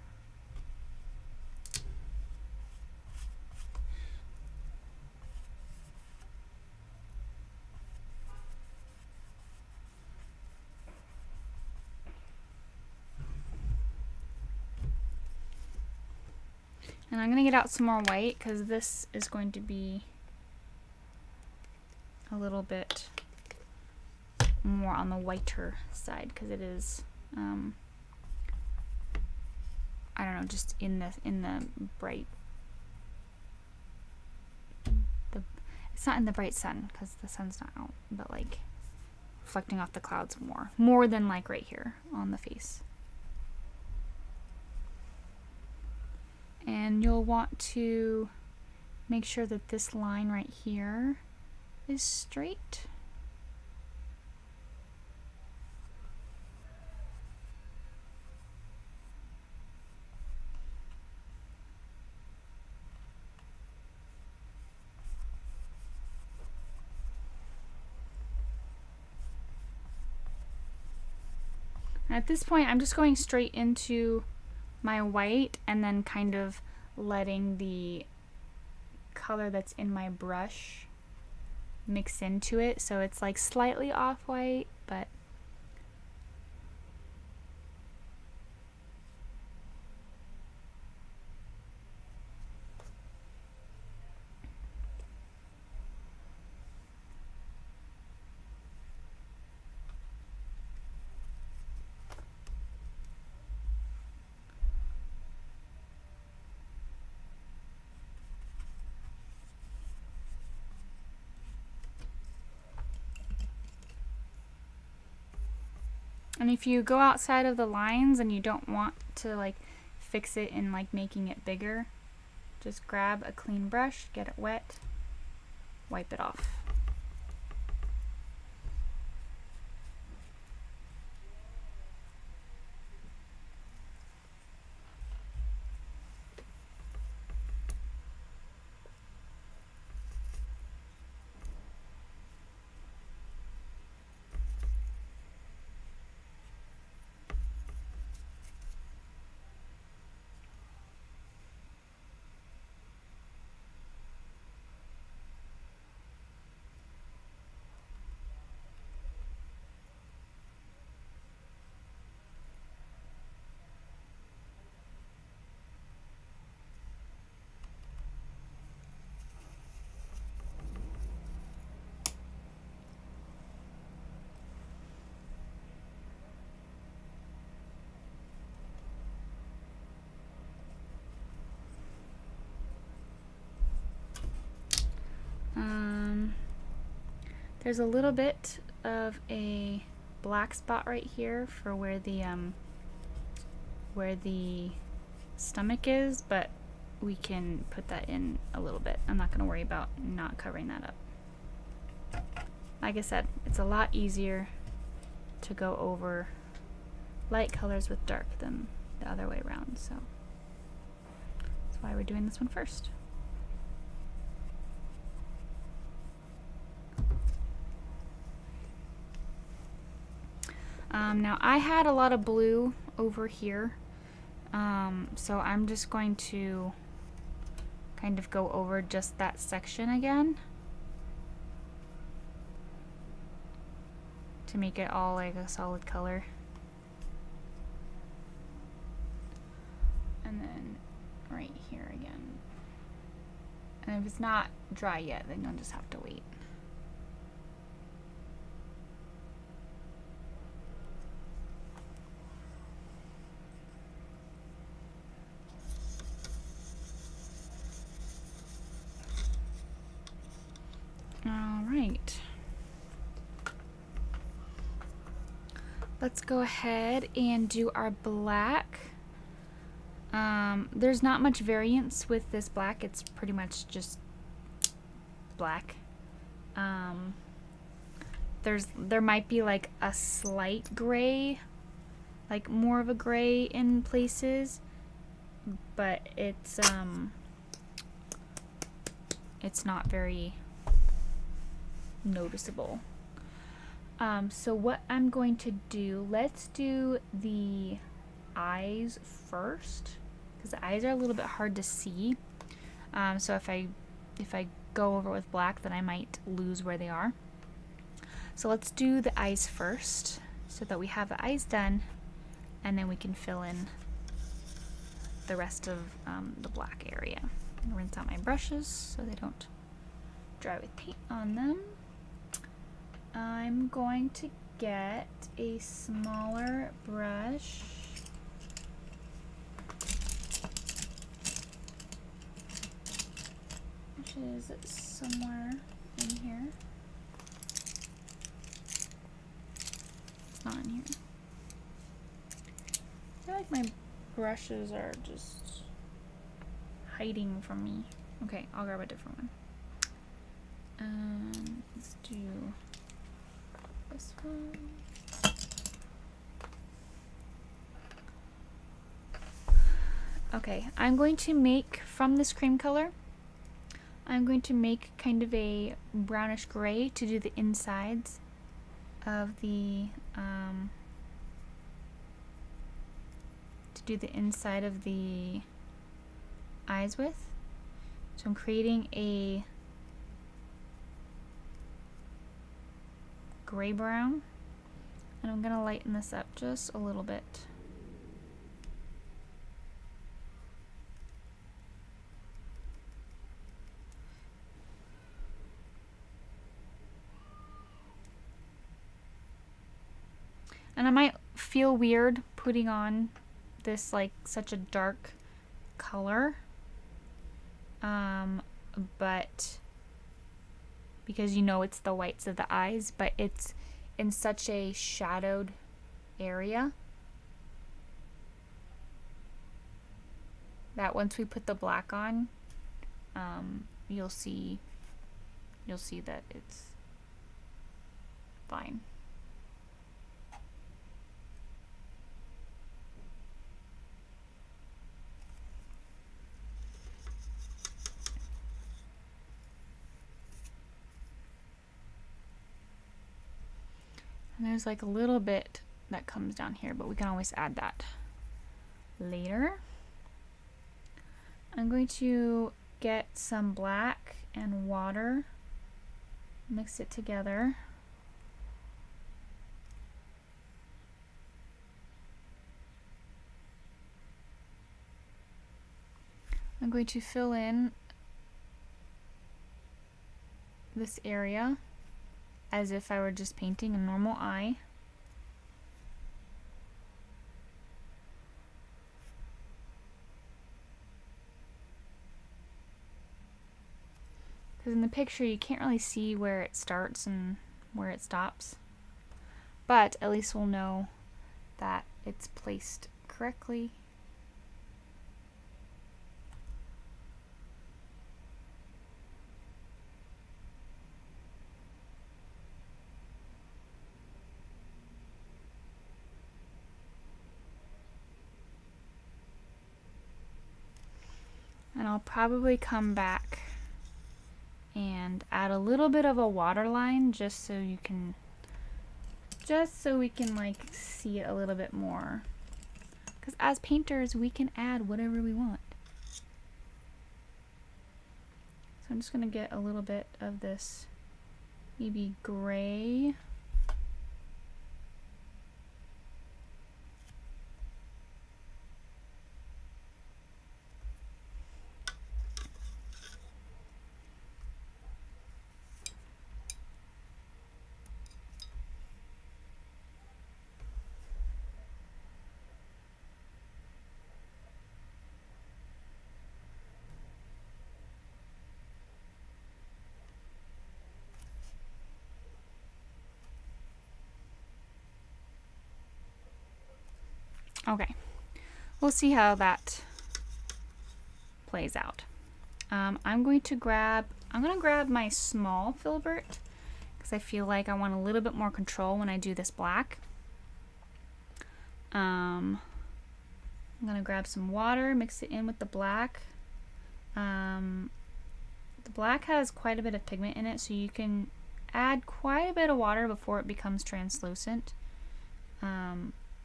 And I'm going to get out some more white because this is going to be a little bit more on the whiter side because it is, I don't know, just in the bright, it's not in the bright sun because the sun's not out, but like reflecting off the clouds more than like right here on the face. And you'll want to make sure that this line right here is straight. At this point, I'm just going straight into my white and then kind of letting the color that's in my brush mix into it, so it's like slightly off-white, but and if you go outside of the lines and you don't want to like fix it in like making it bigger, just grab a clean brush, get it wet, wipe it off. There's a little bit of a black spot right here for where the stomach is, but we can put that in a little bit. I'm not going to worry about not covering that up. Like I said, it's a lot easier to go over light colors with dark than the other way around, so that's why we're doing this one first. Now I had a lot of blue over here, so I'm just going to kind of go over just that section again to make it all like a solid color. And then right here again. And if it's not dry yet, then you'll just have to wait. All right. Let's go ahead and do our black. There's not much variance with this black. It's pretty much just black. There might be like a slight gray, like more of a gray in places, but it's not very noticeable. So what I'm going to do, let's do the eyes first, because the eyes are a little bit hard to see. So if I go over with black, then I might lose where they are. So let's do the eyes first, so that we have the eyes done, and then we can fill in the rest of the black area. I'm gonna rinse out my brushes so they don't dry with paint on them. I'm going to get a smaller brush. Which is somewhere in here. It's not in here. I feel like my brushes are just hiding from me. Okay, I'll grab a different one. Let's do this one. Okay, I'm going to make, from this cream color, I'm going to make kind of a brownish gray to do the insides of the eyes with. So I'm creating a gray brown, and I'm gonna lighten this up just a little bit. And I might feel weird putting on this like such a dark color, but because you know it's the whites of the eyes, but it's in such a shadowed area that once we put the black on, you'll see that it's fine. And there's like a little bit that comes down here, but we can always add that later. I'm going to get some black and water, mix it together. I'm going to fill in this area as if I were just painting a normal eye. Because in the picture you can't really see where it starts and where it stops. But at least we'll know that it's placed correctly. And I'll probably come back and add a little bit of a water line just so we can like see it a little bit more. Because as painters, we can add whatever we want. So I'm just gonna get a little bit of this maybe gray. Okay, we'll see how that plays out. I'm gonna grab my small filbert because I feel like I want a little bit more control when I do this black. I'm gonna grab some water, mix it in with the black. The black has quite a bit of pigment in it, so you can add quite a bit of water before it becomes translucent.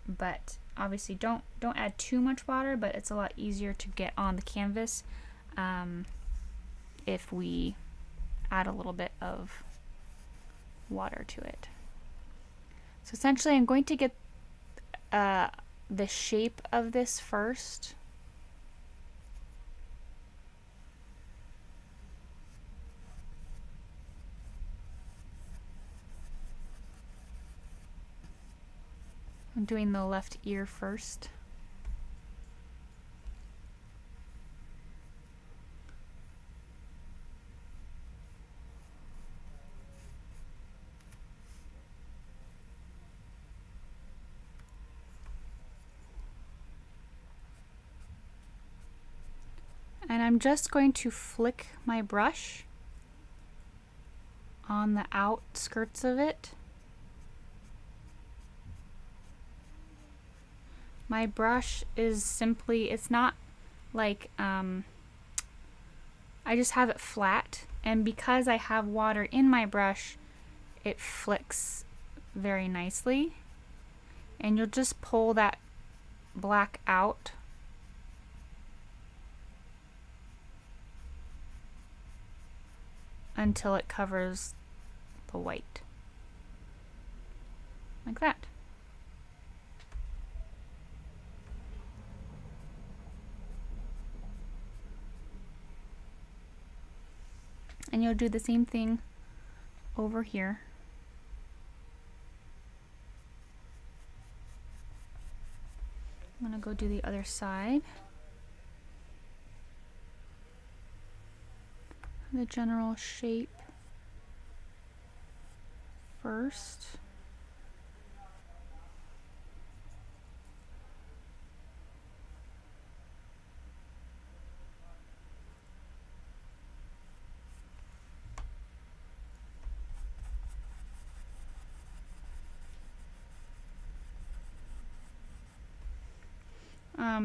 But obviously don't add too much water, but it's a lot easier to get on the canvas if we add a little bit of water to it. So essentially I'm going to get the shape of this first. I'm doing the left ear first. And I'm just going to flick my brush on the outskirts of it. My brush is simply, it's not like, I just have it flat, and because I have water in my brush, it flicks very nicely. And you'll just pull that black out until it covers the white. Like that. And you'll do the same thing over here. I'm gonna go do the other side. The general shape first.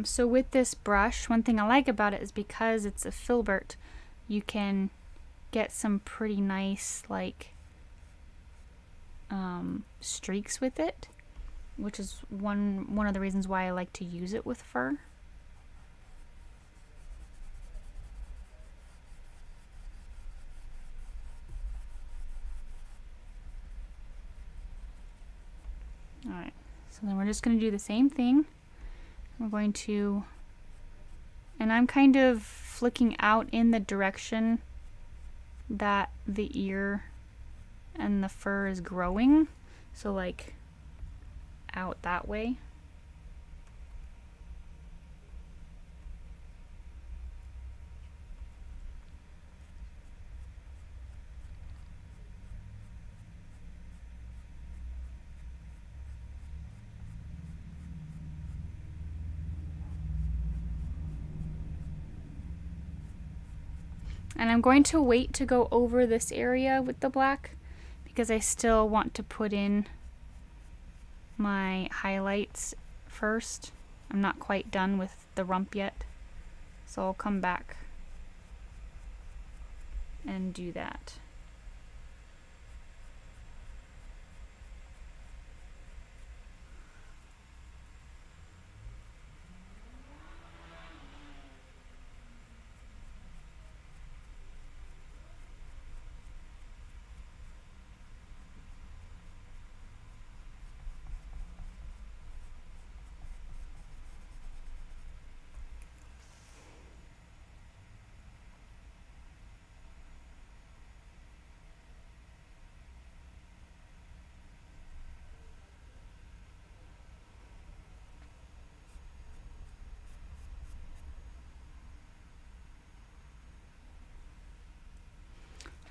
So with this brush, one thing I like about it is because it's a filbert, you can get some pretty nice like streaks with it, which is one of the reasons why I like to use it with fur. Alright, so then we're just going to do the same thing. We're going to, and I'm kind of flicking out in the direction that the ear and the fur is growing, so like out that way. And I'm going to wait to go over this area with the black because I still want to put in my highlights first. I'm not quite done with the rump yet, so I'll come back and do that.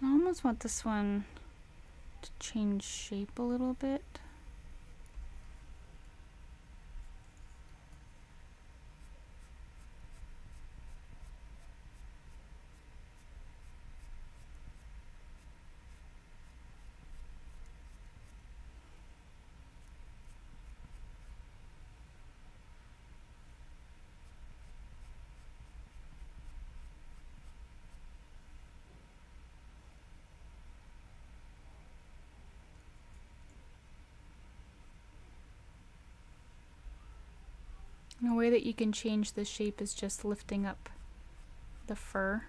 I almost want this one to change shape a little bit. And a way that you can change the shape is just lifting up the fur.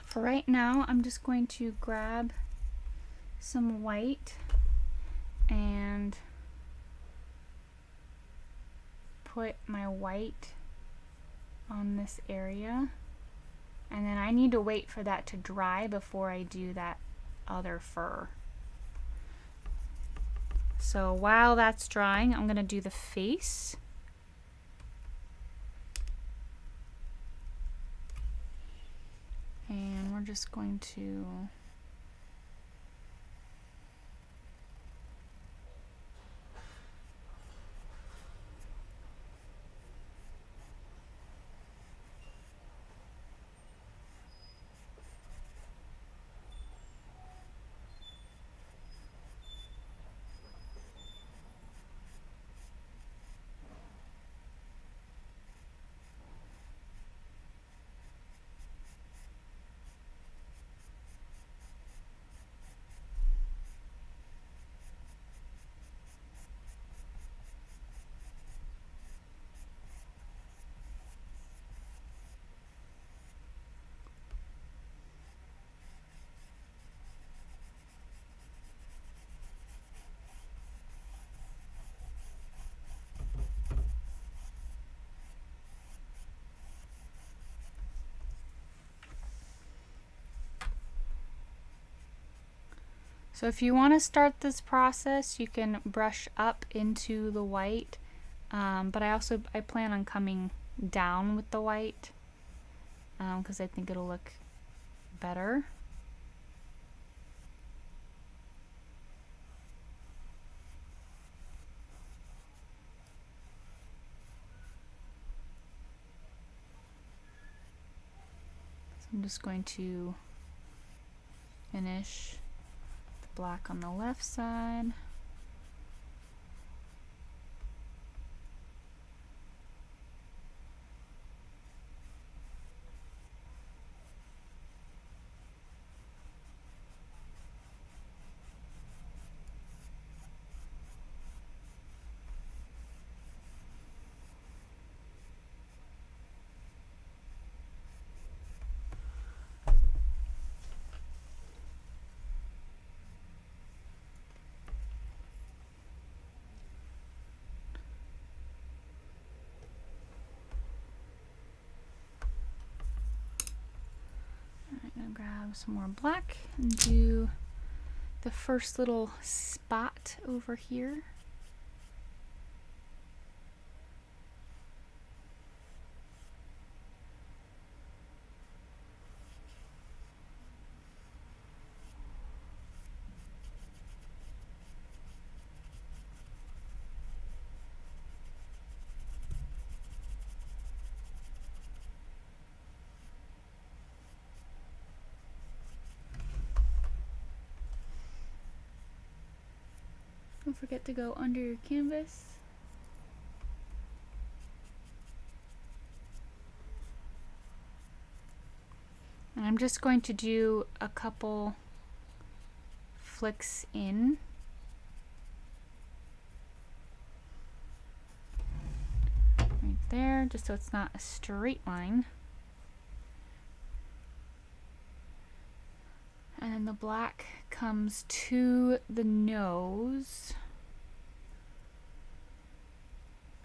For right now, I'm just going to grab some white and put my white on this area, and then I need to wait for that to dry before I do that other fur. So while that's drying, I'm gonna do the face. And we're just going to So if you want to start this process, you can brush up into the white, but I plan on coming down with the white because I think it'll look better. So I'm just going to finish black on the left side. I'm gonna grab some more black and do the first little spot over here. Don't forget to go under your canvas. And I'm just going to do a couple flicks in. Right there, just so it's not a straight line. And then the black comes to the nose.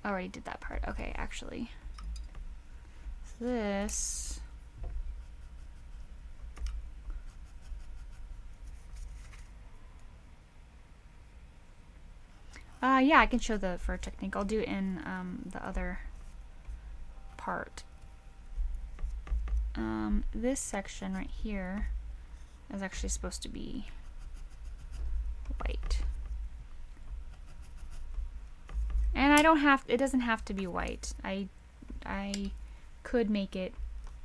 I already did that part. Okay, actually. So this. Yeah, I can show the fur technique. I'll do it in the other part. This section right here is actually supposed to be white. And I don't have, it doesn't have to be white. I could make it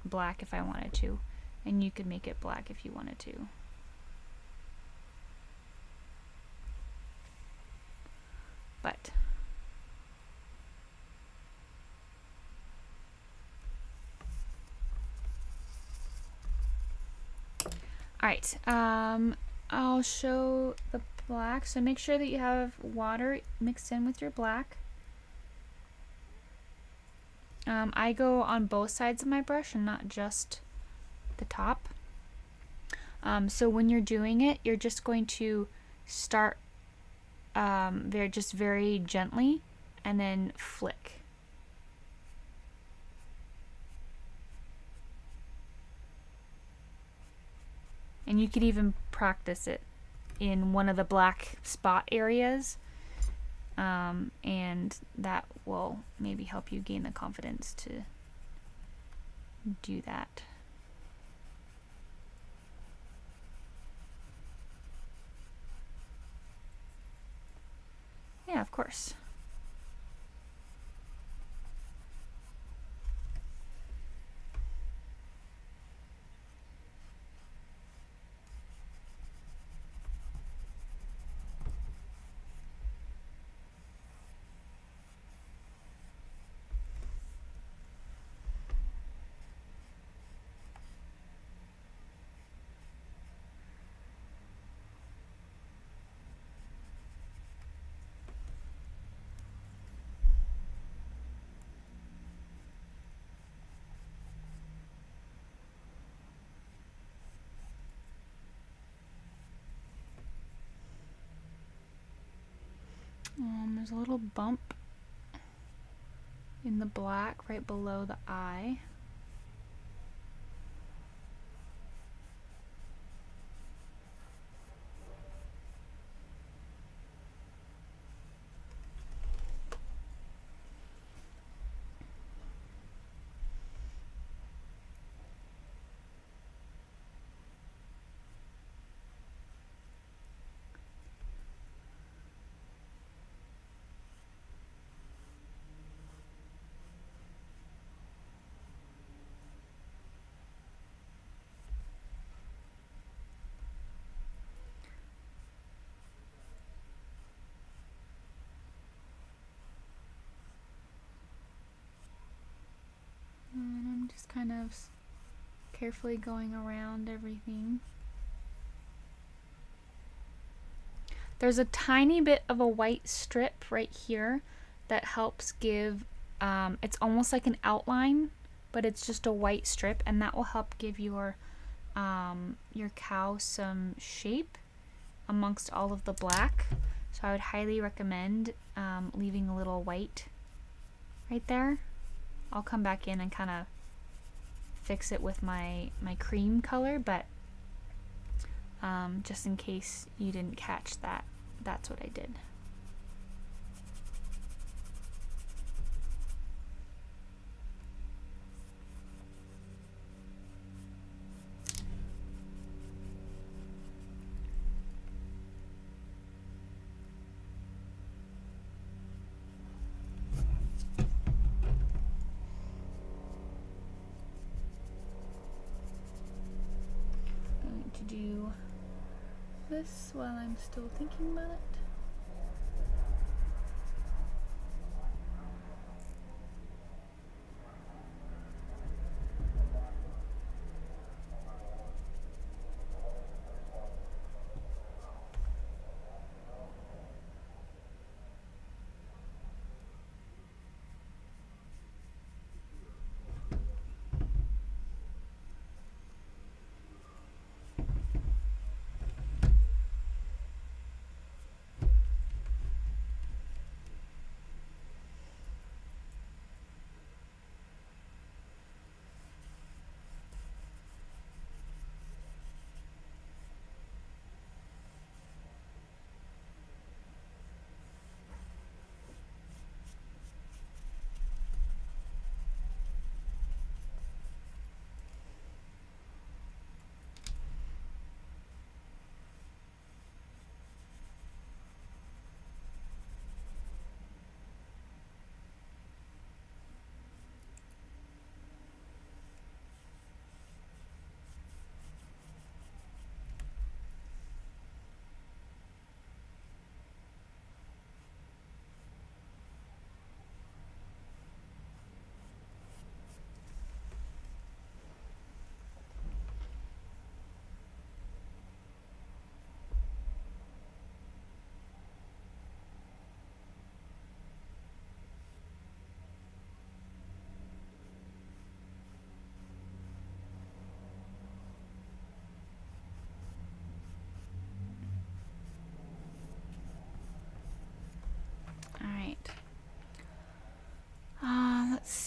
black if I wanted to, and you could make it black if you wanted to. But alright, I'll show the black. So make sure that you have water mixed in with your black. I go on both sides of my brush and not just the top. So when you're doing it, you're just going to start very gently and then flick. And you could even practice it in one of the black spot areas, and that will maybe help you gain the confidence to do that. Yeah, of course. There's a little bump in the black right below the eye. And I'm just kind of carefully going around everything. There's a tiny bit of a white strip right here that helps give, it's almost like an outline, but it's just a white strip, and that will help give your cow some shape amongst all of the black. So I would highly recommend leaving a little white right there. I'll come back in and kind of fix it with my cream color, but just in case you didn't catch that, that's what I did. Do this while I'm still thinking about it.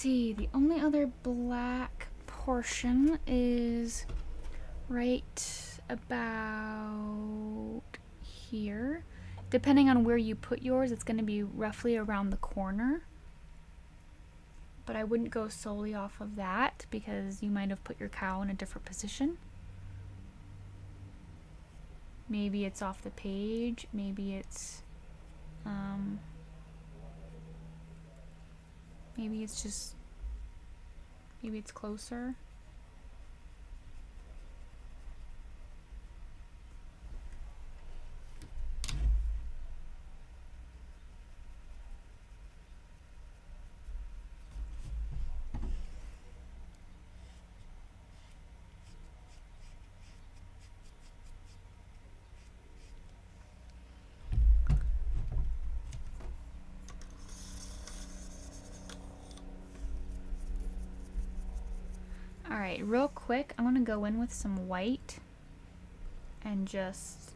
see, the only other black portion is right about here. Depending on where you put yours, it's going to be roughly around the corner. But I wouldn't go solely off of that because you might have put your cow in a different position. Maybe it's off the page, maybe it's maybe it's closer. Alright, real quick, I'm going to go in with some white and just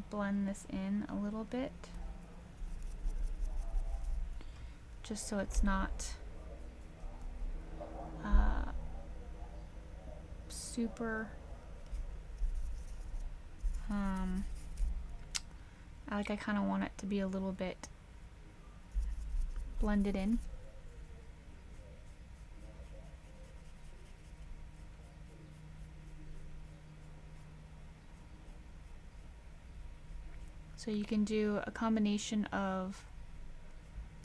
blend this in a little bit. Just so it's not super I kind of want it to be a little bit blended in. So you can do a combination of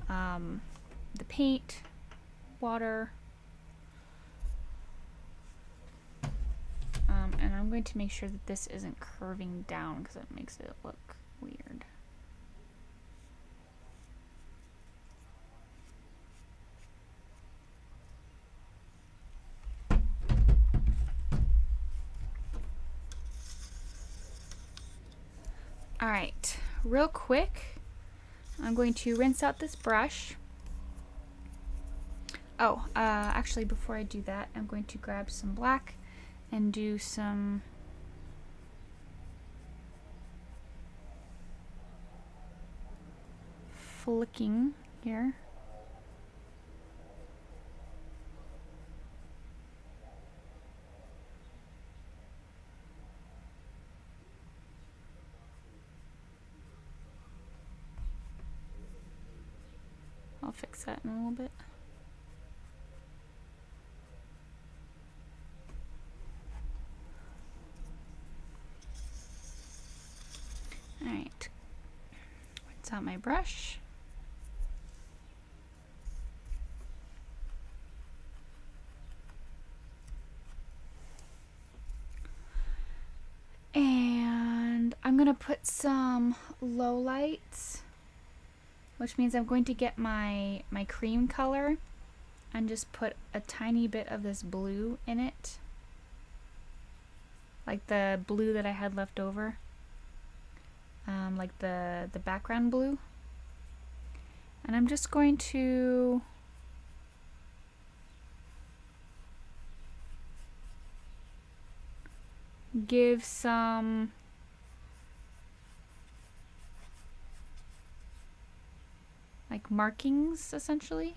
the paint, water, and I'm going to make sure that this isn't curving down because it makes it look weird. Alright, real quick, I'm going to rinse out this brush. Oh, actually before I do that, I'm going to grab some black and do some flicking here. I'll fix that in a little bit. Alright, rinse out my brush. And I'm gonna put some low lights, which means I'm going to get my cream color and just put a tiny bit of this blue in it, like the blue that I had left over, like the background blue. And I'm just going to give some like markings essentially.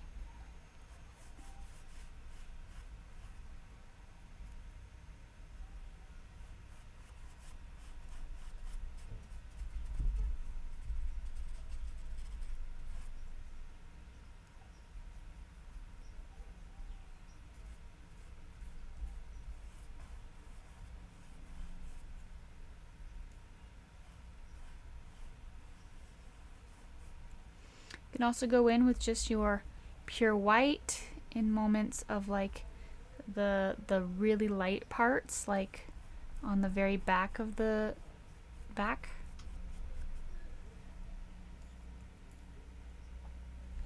You can also go in with just your pure white in moments of like the really light parts, like on the very back of the back.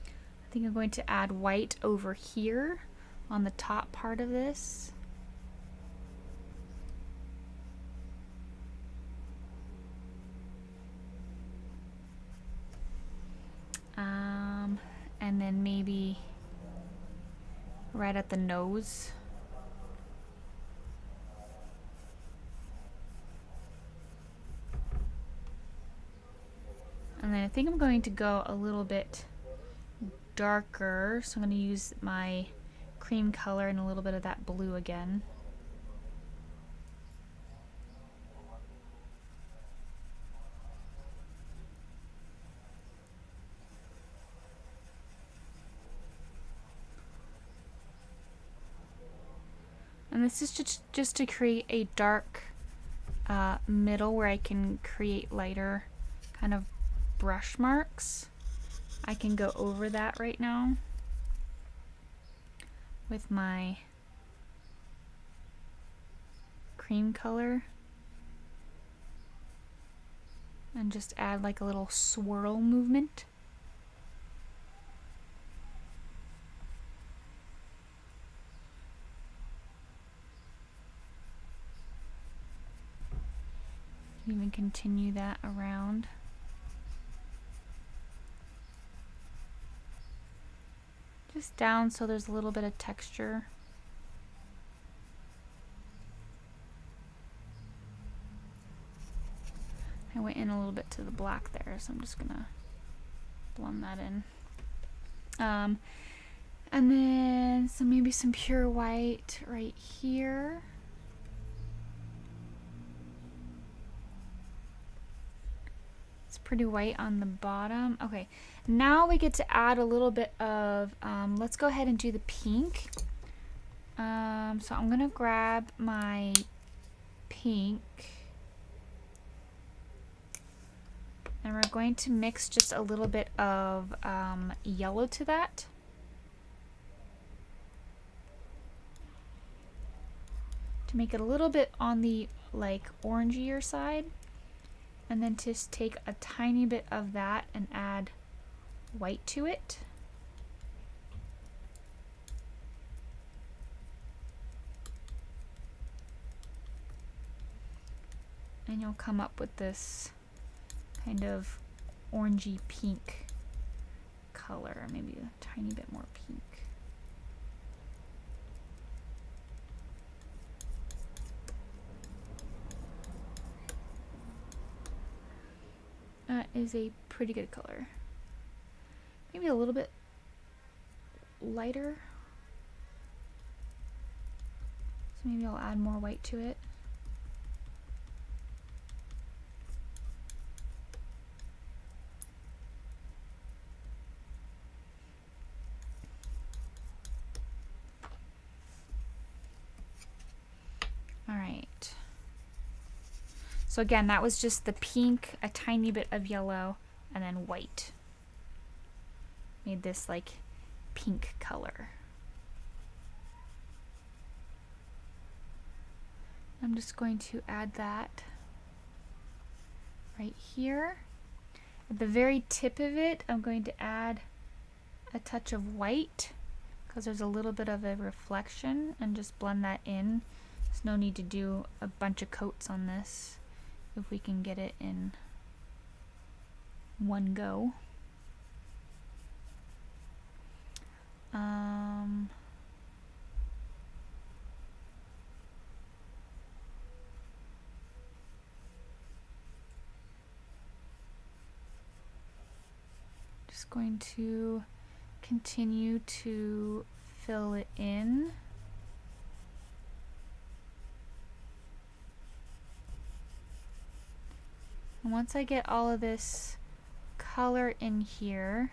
I think I'm going to add white over here on the top part of this. And then maybe right at the nose. And then I think I'm going to go a little bit darker, so I'm going to use my cream color and a little bit of that blue again. And this is just to create a dark middle where I can create lighter kind of brush marks. I can go over that right now with my cream color and just add like a little swirl movement. Even continue that around. Just down so there's a little bit of texture. I went in a little bit to the black there, so I'm just gonna blend that in. And then maybe some pure white right here. Pretty white on the bottom. Okay, now we get to add a little bit of let's go ahead and do the pink. So I'm gonna grab my pink and we're going to mix just a little bit of yellow to that. To make it a little bit on the like orangier side. And then just take a tiny bit of that and add white to it. And you'll come up with this kind of orangey pink color, maybe a tiny bit more pink. That is a pretty good color. Maybe a little bit lighter. So maybe I'll add more white to it. All right. So again, that was just the pink, a tiny bit of yellow, and then white. Made this like pink color. I'm just going to add that right here. At the very tip of it, I'm going to add a touch of white because there's a little bit of a reflection, and just blend that in. There's no need to do a bunch of coats on this if we can get it in one go. Just going to continue to fill it in. And once I get all of this color in here,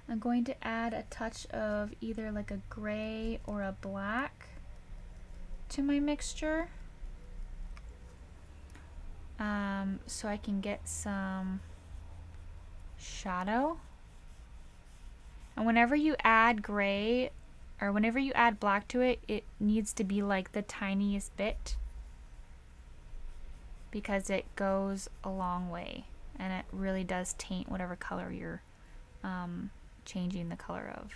I'm going to add a touch of either like a gray or a black to my mixture, so I can get some shadow. And whenever you add gray or whenever you add black to it, it needs to be like the tiniest bit, because it goes a long way and it really does taint whatever color you're changing the color of.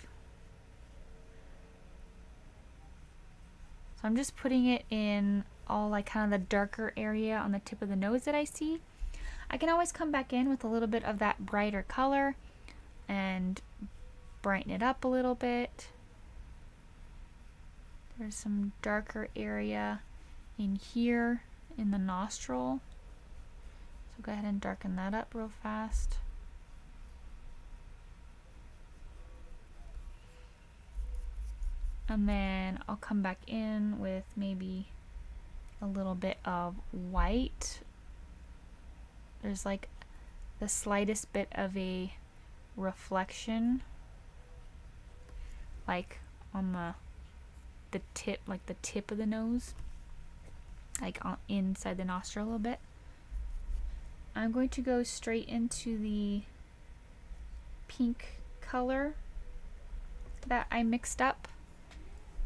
So I'm just putting it in all like kind of the darker area on the tip of the nose that I see. I can always come back in with a little bit of that brighter color and brighten it up a little bit. There's some darker area in here in the nostril. So go ahead and darken that up real fast. And then I'll come back in with maybe a little bit of white. There's like the slightest bit of a reflection, like on the tip, like the tip of the nose, like on inside the nostril a little bit. I'm going to go straight into the pink color that I mixed up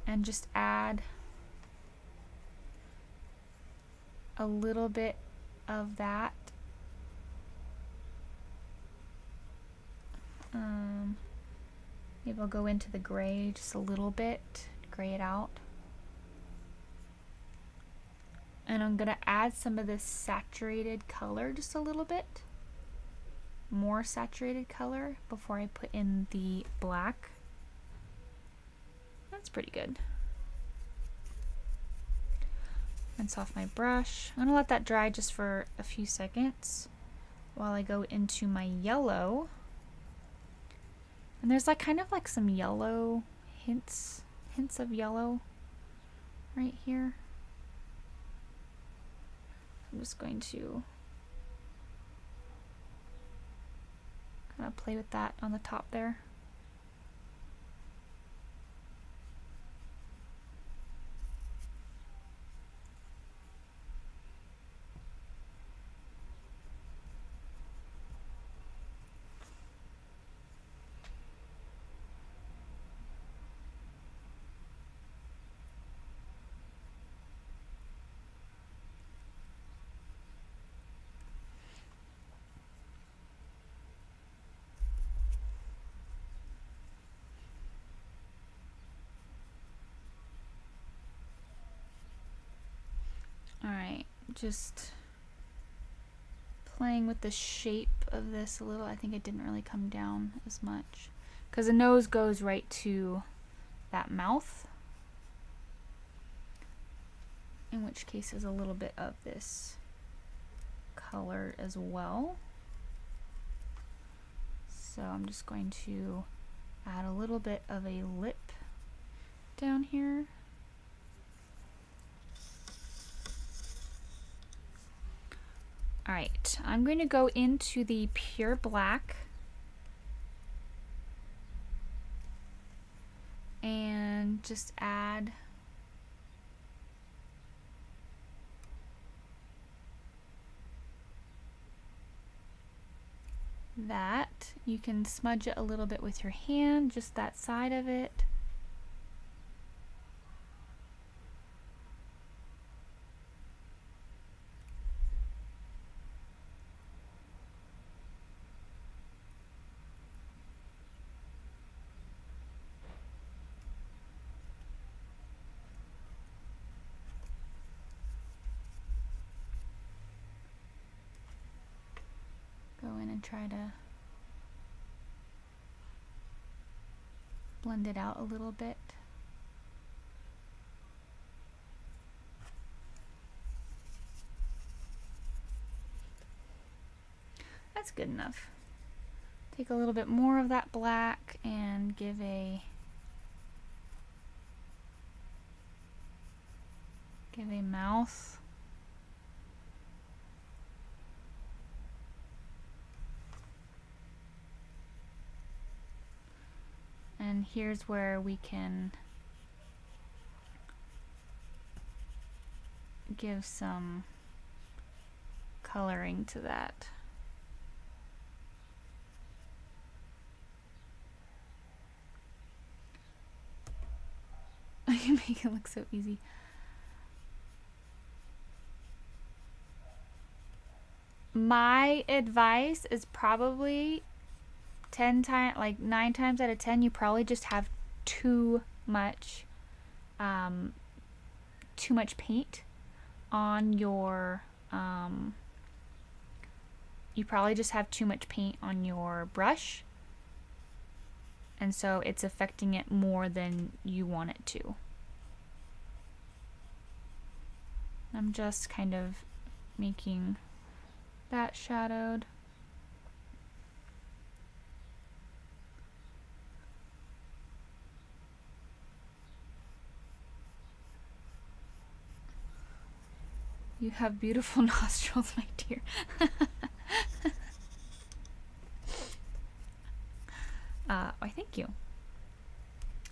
and just add a little bit of that. Maybe I'll go into the gray just a little bit, gray it out. And I'm gonna add some of this saturated color, just a little bit more saturated color before I put in the black. That's pretty good. Rinse off my brush. I'm gonna let that dry just for a few seconds while I go into my yellow. And there's like kind of like some yellow hints of yellow right here. I'm just going to kind of play with that on the top there. Alright, just playing with the shape of this a little. I think it didn't really come down as much because the nose goes right to that mouth, in which case is a little bit of this color as well. So I'm just going to add a little bit of a lip down here. Alright, I'm going to go into the pure black and just add that. You can smudge it a little bit with your hand, just that side of it. Go in and try to blend it out a little bit. That's good enough. Take a little bit more of that black and give a mouth. And here's where we can give some coloring to that. I can make it look so easy. My advice is probably 9 times out of 10 you probably just have too much paint on your you probably just have too much paint on your brush, and so it's affecting it more than you want it to. I'm just kind of making that shadowed. You have beautiful nostrils, my dear. Why, thank you.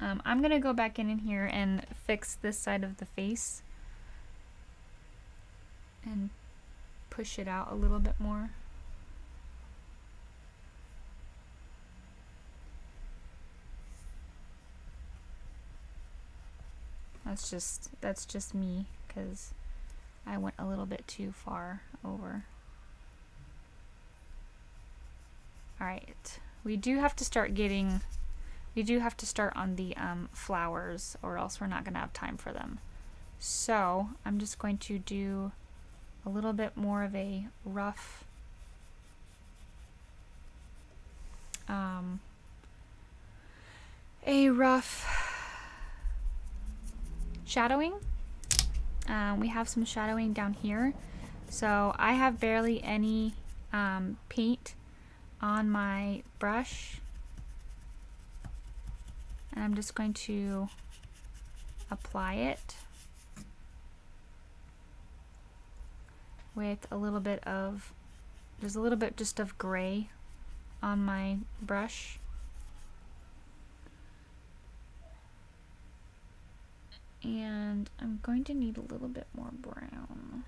I'm gonna go back in here and fix this side of the face and push it out a little bit more. That's just me, because I went a little bit too far over. Alright, we do have to start on the flowers, or else we're not gonna have time for them. So I'm just going to do a little bit more of a rough shadowing. We have some shadowing down here. So I have barely any paint on my brush. And I'm just going to apply it with a little bit of, there's a little bit just of gray on my brush. And I'm going to need a little bit more brown.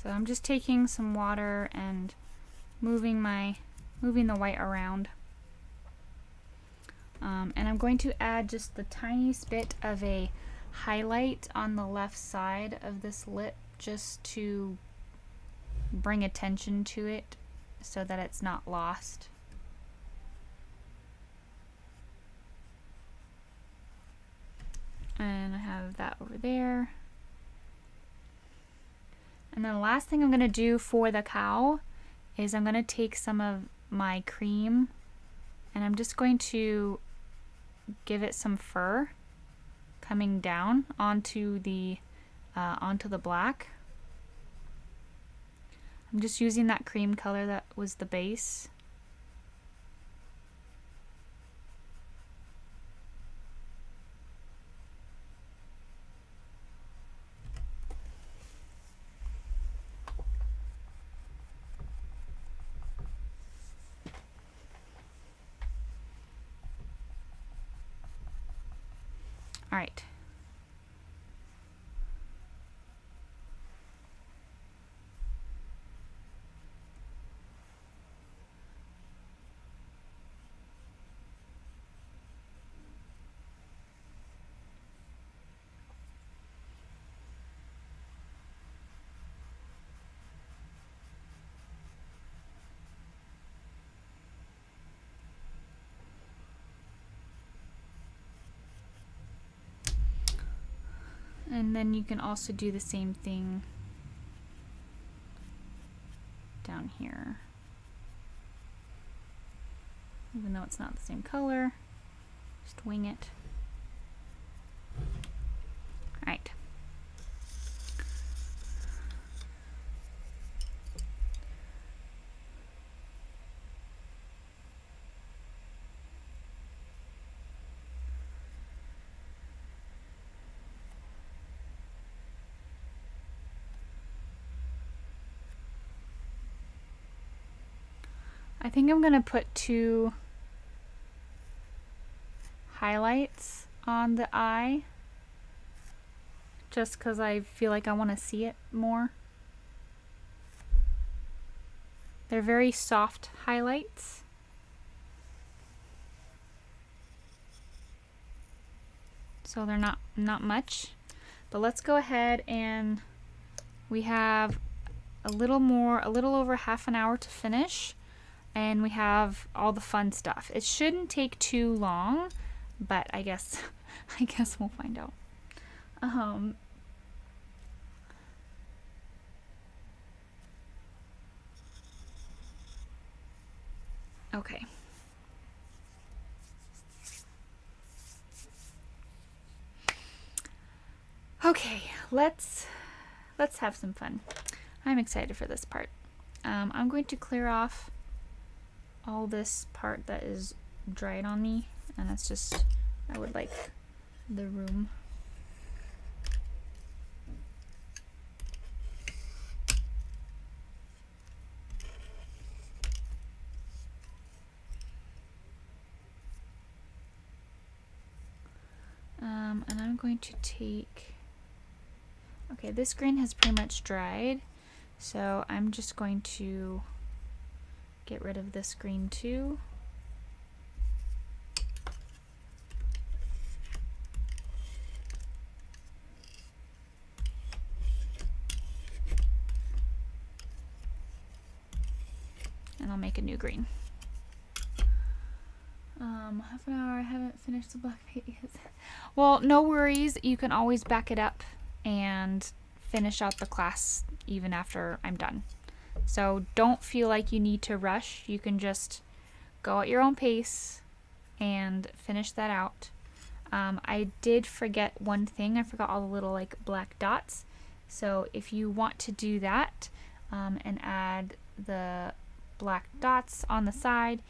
So I'm just taking some water and moving the white around. And I'm going to add just the tiniest bit of a highlight on the left side of this lip, just to bring attention to it so that it's not lost. And I have that over there. And then the last thing I'm going to do for the cow is I'm going to take some of my cream and I'm just going to give it some fur coming down onto the black. I'm just using that cream color that was the base. All right. And then you can also do the same thing down here. Even though it's not the same color, just wing it. All right. I think I'm gonna put 2 highlights on the eye just because I feel like I want to see it more. They're very soft highlights. So they're not much. But let's go ahead, and we have a little over half an hour to finish. and we have all the fun stuff. It shouldn't take too long, but I guess we'll find out. Okay. Okay, let's have some fun. I'm excited for this part. I'm going to clear off all this part that is dried on me, and that's just, I would like the room. And I'm going to take, okay, this green has pretty much dried, so I'm just going to get rid of this green too. And I'll make a new green. Half an hour, I haven't finished the black paint yet. Well, no worries. You can always back it up and finish out the class even after I'm done. So don't feel like you need to rush. You can just go at your own pace and finish that out. I did forget one thing. I forgot all the little like black dots. So if you want to do that and add the black dots on the side,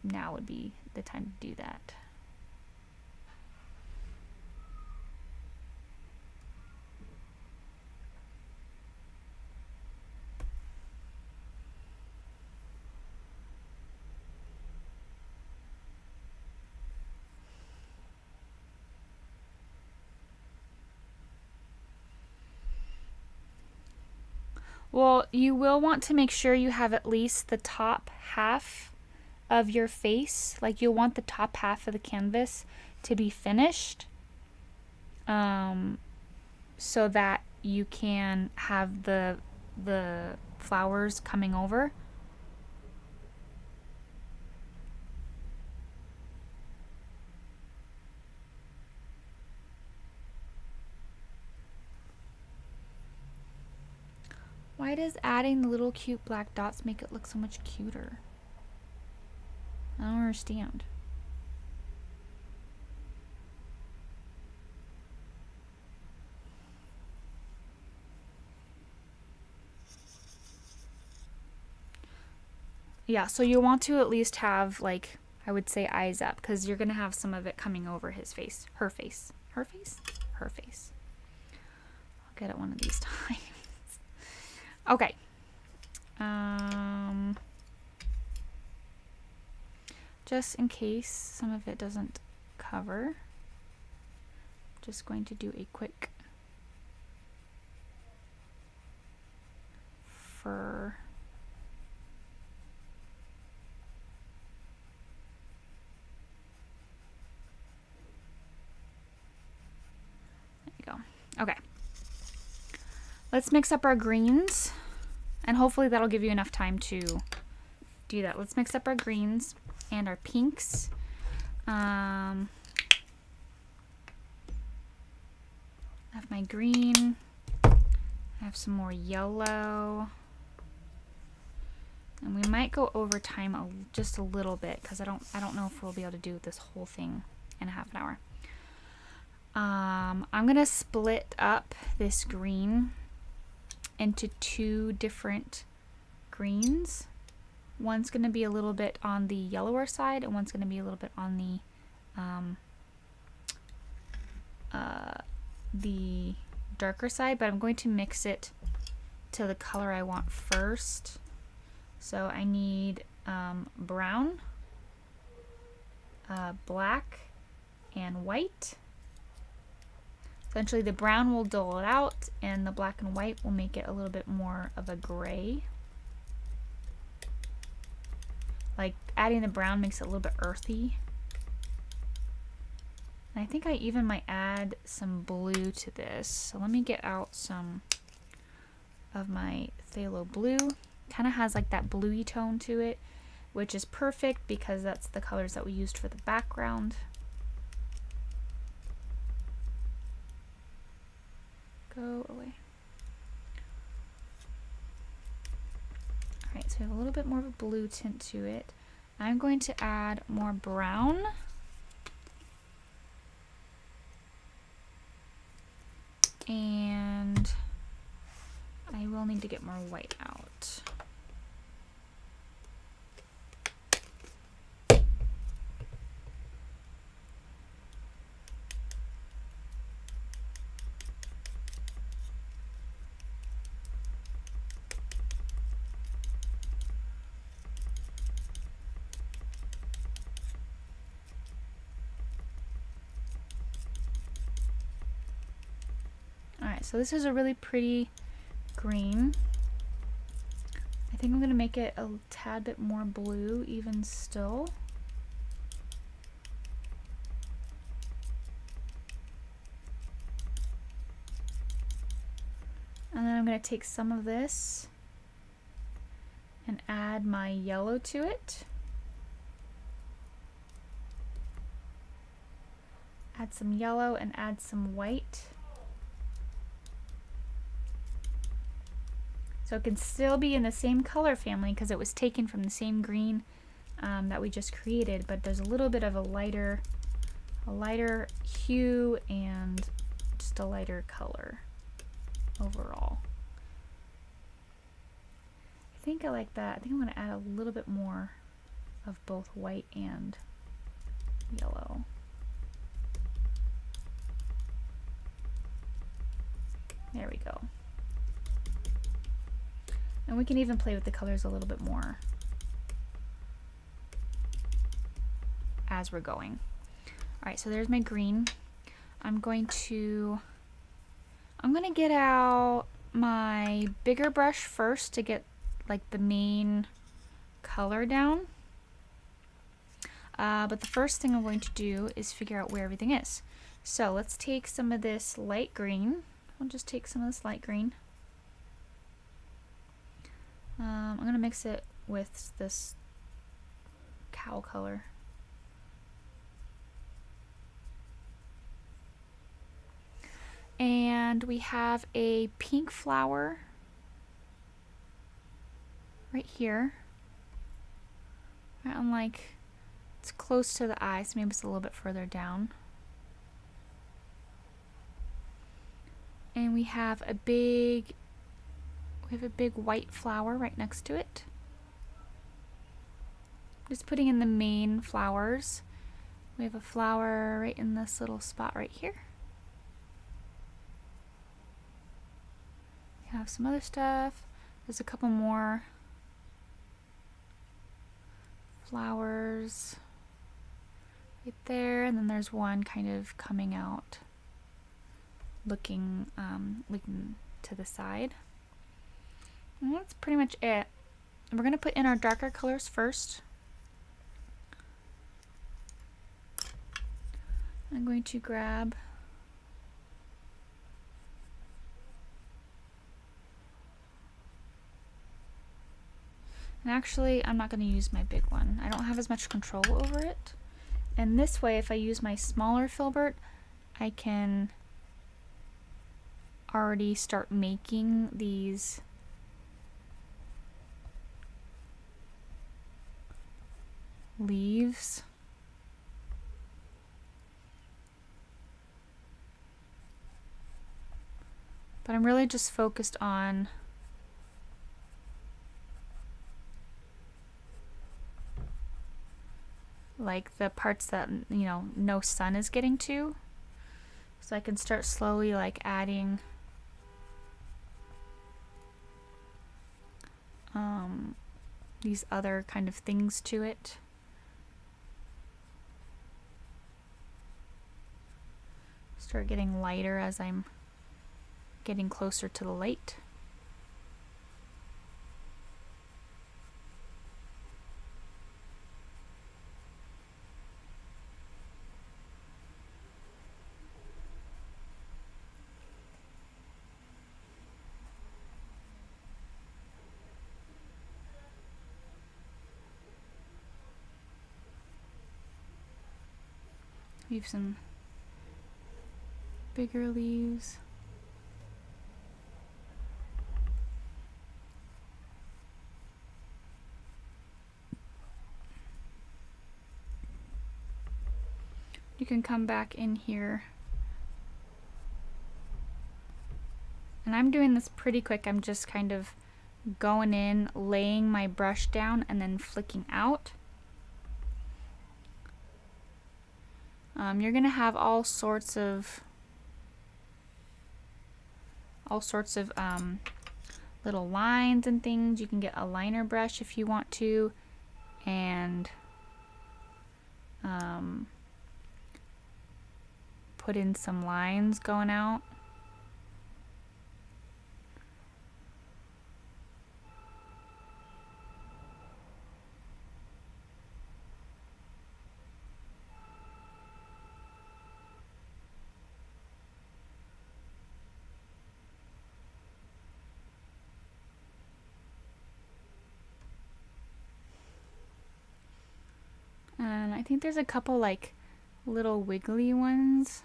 now would be the time to do that. Well, you will want to make sure you have at least the top half of your face. Like, you'll want the top half of the canvas to be finished, so that you can have the flowers coming over. Why does adding the little cute black dots make it look so much cuter? I don't understand. Yeah, so you want to at least have, like, I would say eyes up, because you're going to have some of it coming over his face. Her face. Her face? Her face. I'll get it one of these times. Okay. Just in case some of it doesn't cover, just going to do a quick fur. There you go. Okay. Let's mix up our greens, and hopefully that'll give you enough time to do that. Let's mix up our greens and our pinks. I have my green. I have some more yellow. And we might go over time just a little bit, because I don't know if we'll be able to do this whole thing in a half an hour. I'm gonna split up this green into two different greens. One's going to be a little bit on the yellower side, and one's going to be a little bit on the darker side, but I'm going to mix it to the color I want first. So I need brown, black, and white. Essentially, the brown will dull it out, and the black and white will make it a little bit more of a gray. Like, adding the brown makes it a little bit earthy. And I think I even might add some blue to this. So let me get out some of my Phthalo Blue. Kind of has like that bluey tone to it, which is perfect because that's the colors that we used for the background. Go away. Alright, so we have a little bit more of a blue tint to it. I'm going to add more brown. And I will need to get more white out. Alright, so this is a really pretty green. I think I'm going to make it a tad bit more blue even still. And then I'm going to take some of this and add my yellow to it. Add some yellow and add some white. So it can still be in the same color family because it was taken from the same green that we just created, but there's a little bit of a lighter hue and just a lighter color overall. I think I like that. I think I'm going to add a little bit more of both white and yellow. There we go. And we can even play with the colors a little bit more as we're going. Alright, so there's my green. I'm going to get out my bigger brush first to get like the main color down. But the first thing I'm going to do is figure out where everything is. So let's take some of this light green. I'll just take some of this light green. I'm going to mix it with this cow color. And we have a pink flower right here. Right on, like, it's close to the eye, so maybe it's a little bit further down. And we have a big white flower right next to it. Just putting in the main flowers. We have a flower right in this little spot right here. We have some other stuff. There's a couple more flowers right there, and then there's one kind of coming out, looking to the side. And that's pretty much it. And we're going to put in our darker colors first. I'm going to grab and actually I'm not going to use my big one. I don't have as much control over it. And this way, if I use my smaller filbert, I can already start making these leaves. But I'm really just focused on like the parts that, you know, no sun is getting to. So I can start slowly like adding these other kind of things to it. Start getting lighter as I'm getting closer to the light. Leave some bigger leaves. You can come back in here. And I'm doing this pretty quick. I'm just kind of going in, laying my brush down, and then flicking out. You're gonna have all sorts of little lines and things. You can get a liner brush if you want to, and put in some lines going out. And I think there's a couple like little wiggly ones.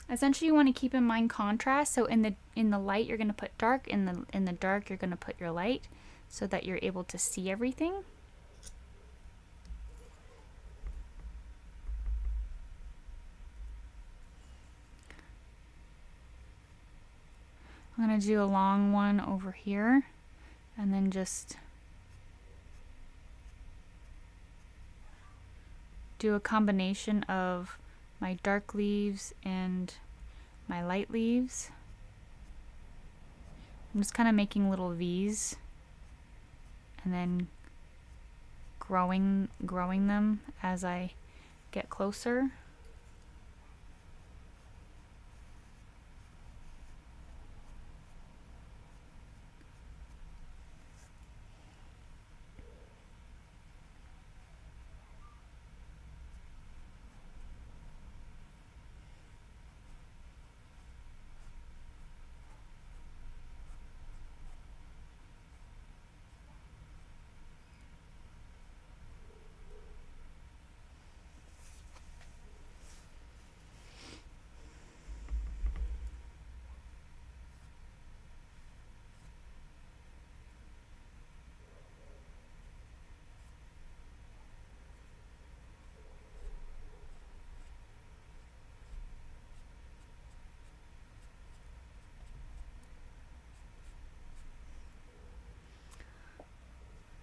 Essentially, you want to keep in mind contrast. So in the light, you're going to put dark. In the dark, you're going to put your light, so that you're able to see everything. I'm going to do a long one over here, and then just do a combination of my dark leaves and my light leaves. I'm just kind of making little V's and then growing them as I get closer.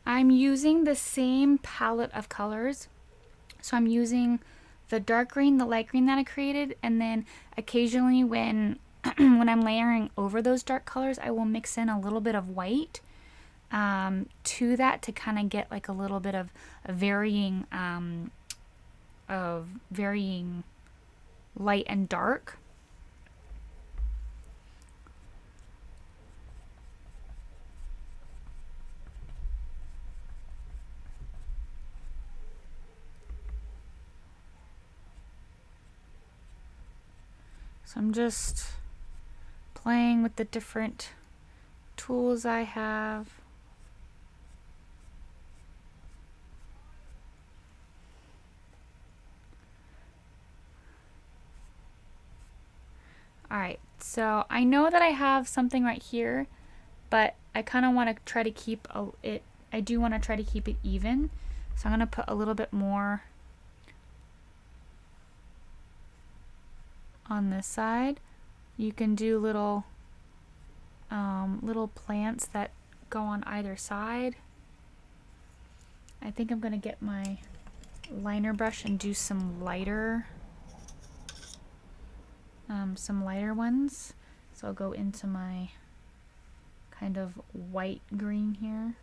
I'm using the same palette of colors. So I'm using the dark green, the light green that I created, and then occasionally when when I'm layering over those dark colors, I will mix in a little bit of white to that to kind of get like a little bit of varying light and dark. So I'm just playing with the different tools I have. Alright, so I know that I have something right here, but I kind of want to try to keep I do want to try to keep it even. So I'm going to put a little bit more on this side. You can do little plants that go on either side. I think I'm going to get my liner brush and do some lighter ones. So I'll go into my kind of white green here.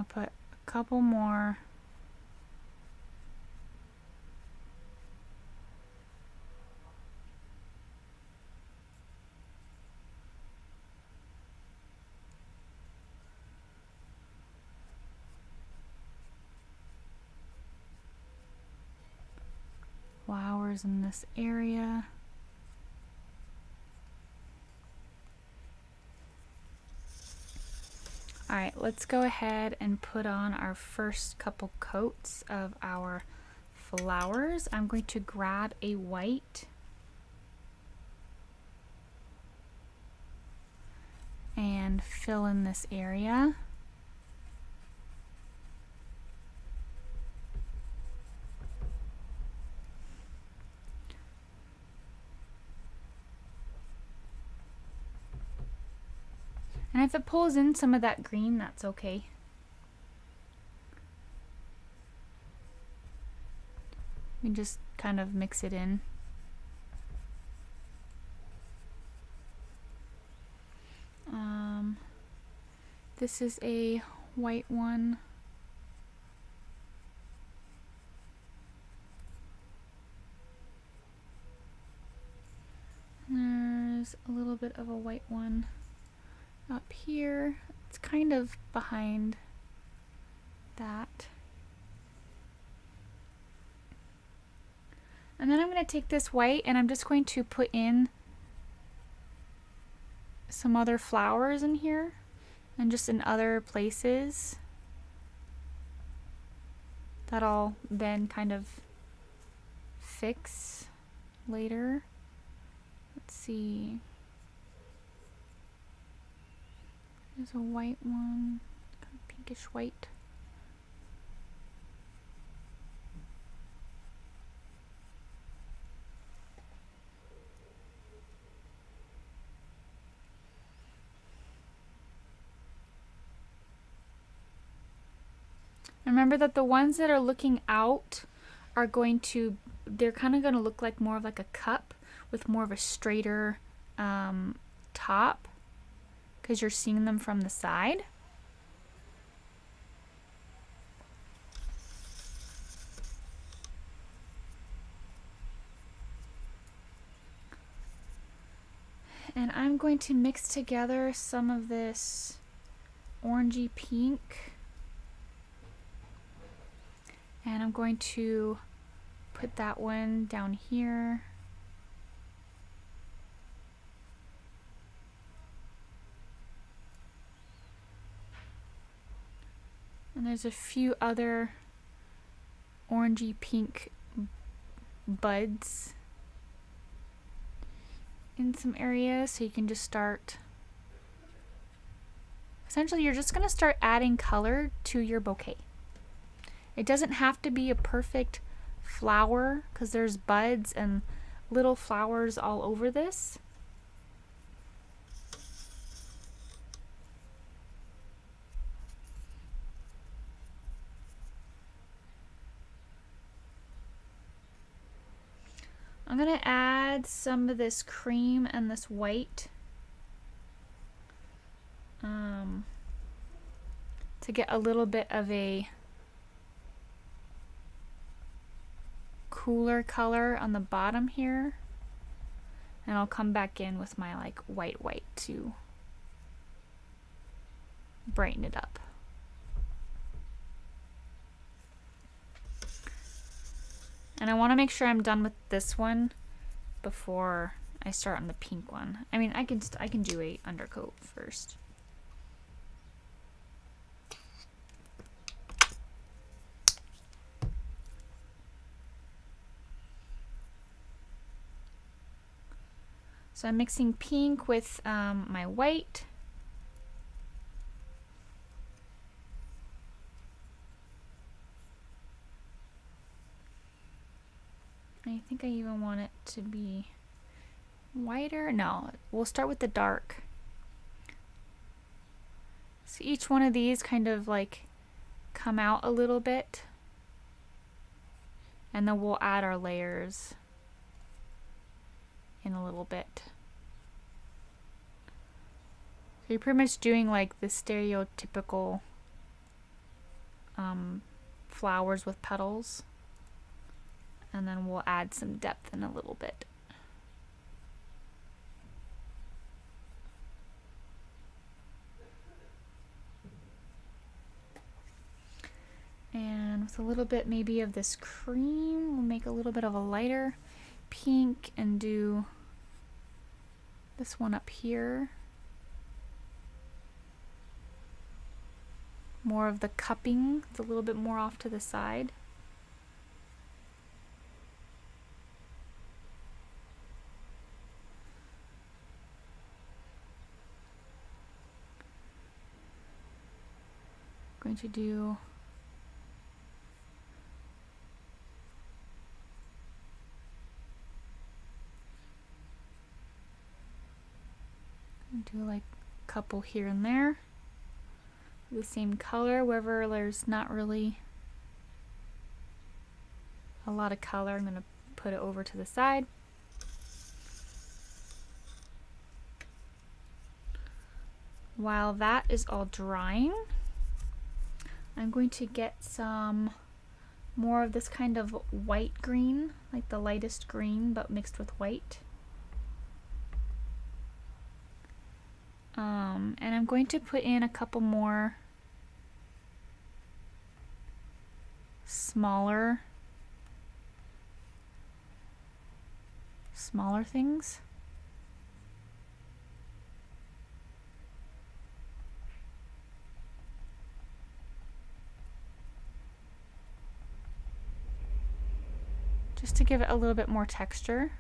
gonna put a couple more. Flowers in this area. All right, let's go ahead and put on our first couple coats of our flowers. I'm going to grab a white and fill in this area. And if it pulls in some of that green, that's okay. You can just kind of mix it in. This is a white one. There's a little bit of a white one up here. It's kind of behind that. And then I'm going to take this white and I'm just going to put in some other flowers in here and just in other places that I'll then kind of fix later. Let's see. There's a white one, kind of pinkish white. Remember that the ones that are looking out are going to, they're kind of going to look like more of like a cup with more of a straighter top because you're seeing them from the side. And I'm going to mix together some of this orangey pink. And I'm going to put that one down here. And there's a few other orangey pink buds in some areas, so you can just start. Essentially, you're just going to start adding color to your bouquet. It doesn't have to be a perfect flower because there's buds and little flowers all over this. I'm going to add some of this cream and this white to get a little bit of a cooler color on the bottom here, and I'll come back in with my like white to brighten it up. And I want to make sure I'm done with this one before I start on the pink one. I mean, I can do a undercoat first. So I'm mixing pink with my white. I think I even want it to be whiter. No, we'll start with the dark. So each one of these kind of like come out a little bit, and then we'll add our layers in a little bit. So you're pretty much doing like the stereotypical flowers with petals. And then we'll add some depth in a little bit. And with a little bit maybe of this cream, we'll make a little bit of a lighter pink and do this one up here. More of the cupping, it's a little bit more off to the side. Going to do like a couple here and there, the same color wherever there's not really a lot of color. I'm going to put it over to the side. While that is all drying, I'm going to get some more of this kind of white green, like the lightest green but mixed with white. And I'm going to put in a couple more smaller things. Just to give it a little bit more texture.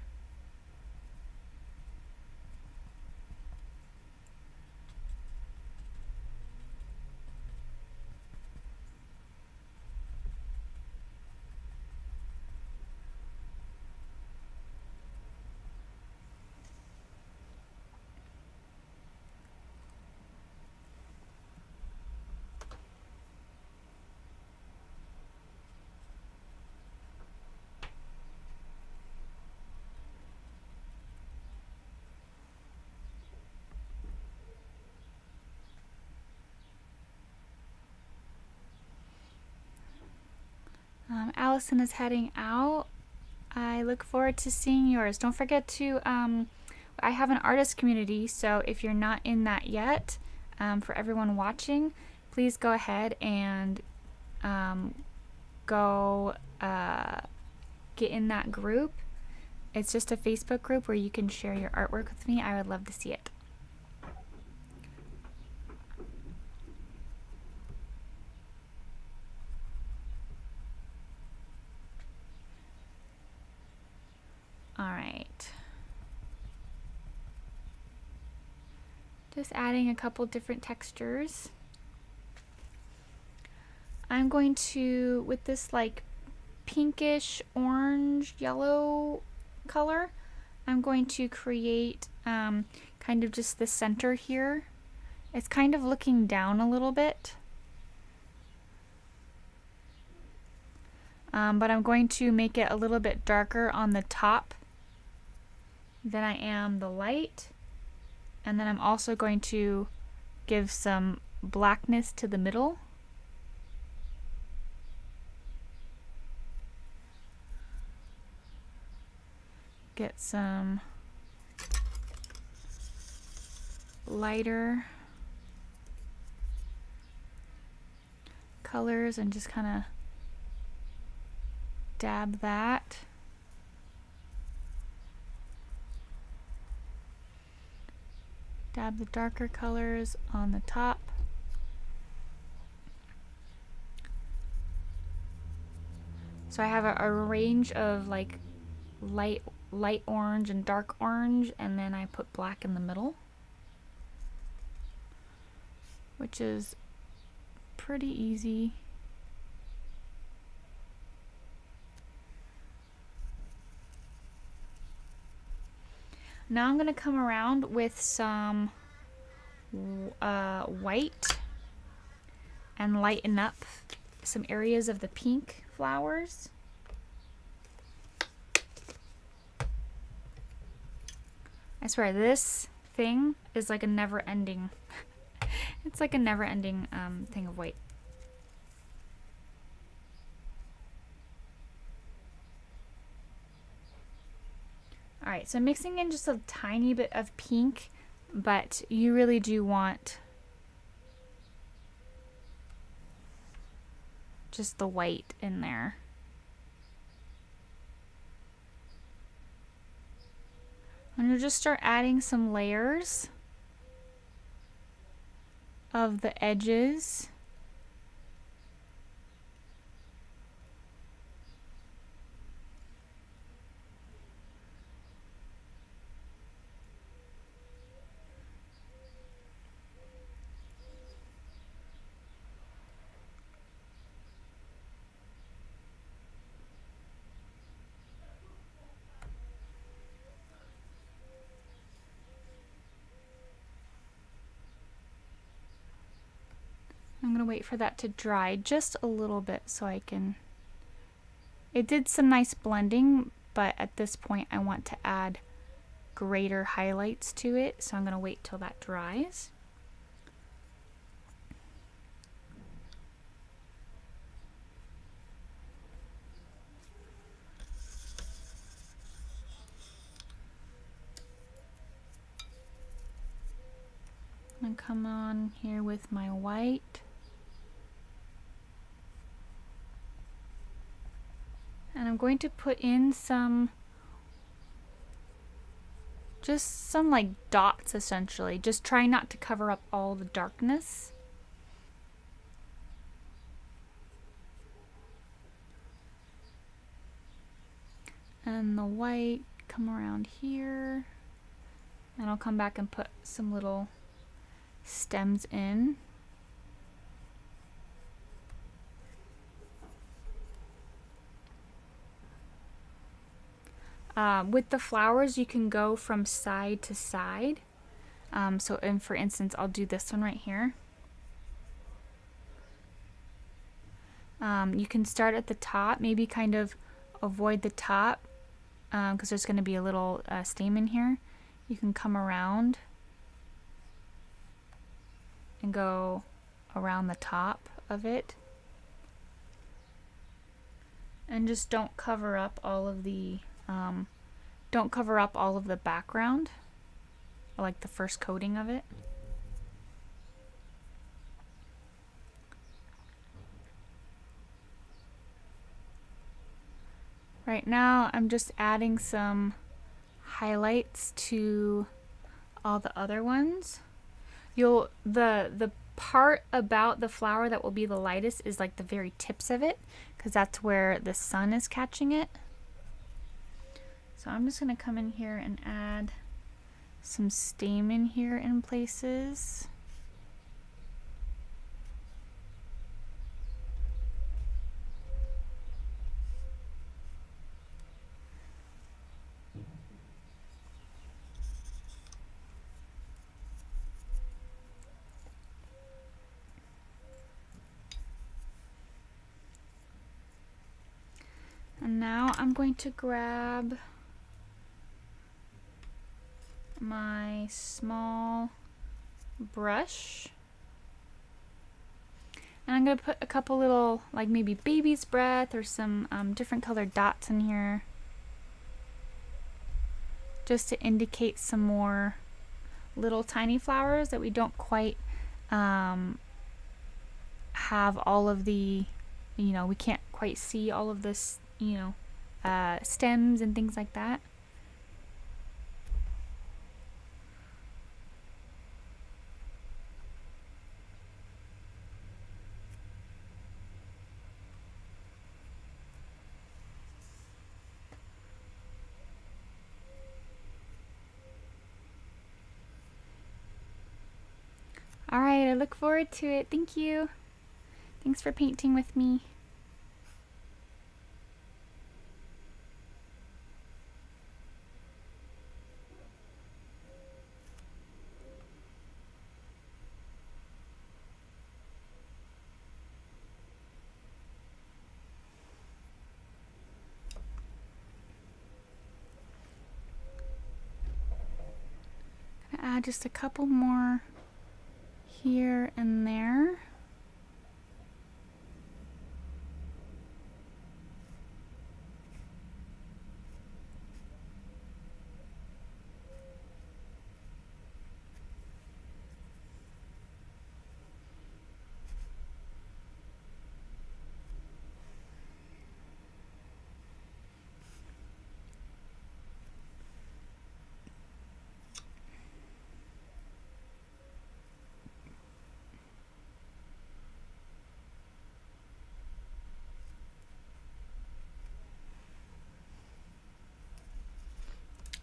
Allison is heading out. I look forward to seeing yours. Don't forget to, I have an artist community, so if you're not in that yet, for everyone watching, please go ahead and go get in that group. It's just a Facebook group where you can share your artwork with me. I would love to see it. Alright. Just adding a couple different textures. I'm going to, with this like pinkish, orange, yellow color, I'm going to create kind of just the center here. It's kind of looking down a little bit. But I'm going to make it a little bit darker on the top than I am the light. And then I'm also going to give some blackness to the middle. Get some lighter colors and just kind of dab that. Dab the darker colors on the top. So I have a range of like light orange and dark orange, and then I put black in the middle, which is pretty easy. Now I'm going to come around with some white and lighten up some areas of the pink flowers. I swear this thing is like a never-ending it's like a never-ending thing of white. Alright, so I'm mixing in just a tiny bit of pink, but you really do want just the white in there. And you'll just start adding some layers of the edges. I'm going to wait for that to dry just a little bit so I can... It did some nice blending, but at this point I want to add greater highlights to it, so I'm going to wait till that dries. I'm going to come on here with my white. And I'm going to put in just some like dots essentially. Just try not to cover up all the darkness. And the white, come around here. And I'll come back and put some little stems in. With the flowers, you can go from side to side. And for instance, I'll do this one right here. You can start at the top, maybe kind of avoid the top because there's going to be a little stamen here. You can come around and go around the top of it. And just don't cover up all of the background, like the first coating of it. Right now I'm just adding some highlights to all the other ones. The part about the flower that will be the lightest is like the very tips of it, because that's where the sun is catching it. So I'm just going to come in here and add some stamen here in places. And now I'm going to grab my small brush and I'm going to put a couple little, like maybe baby's breath or some different colored dots in here just to indicate some more little tiny flowers that we don't quite have all of the, we can't quite see all of this, stems and things like that. Alright, I look forward to it. Thank you. Thanks for painting with me. Gonna add just a couple more here and there.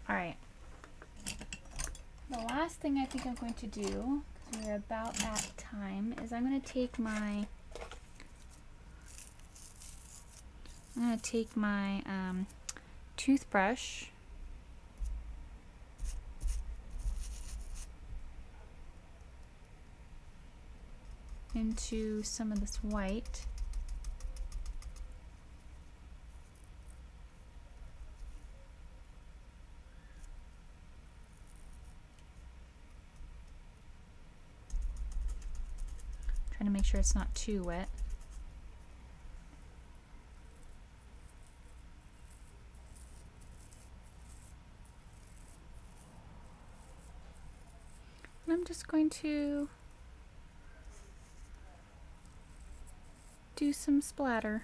Alright. The last thing I think I'm going to do, because we're about at time, is I'm going to take my toothbrush into some of this white. Trying to make sure it's not too wet. And I'm just going to do some splatter.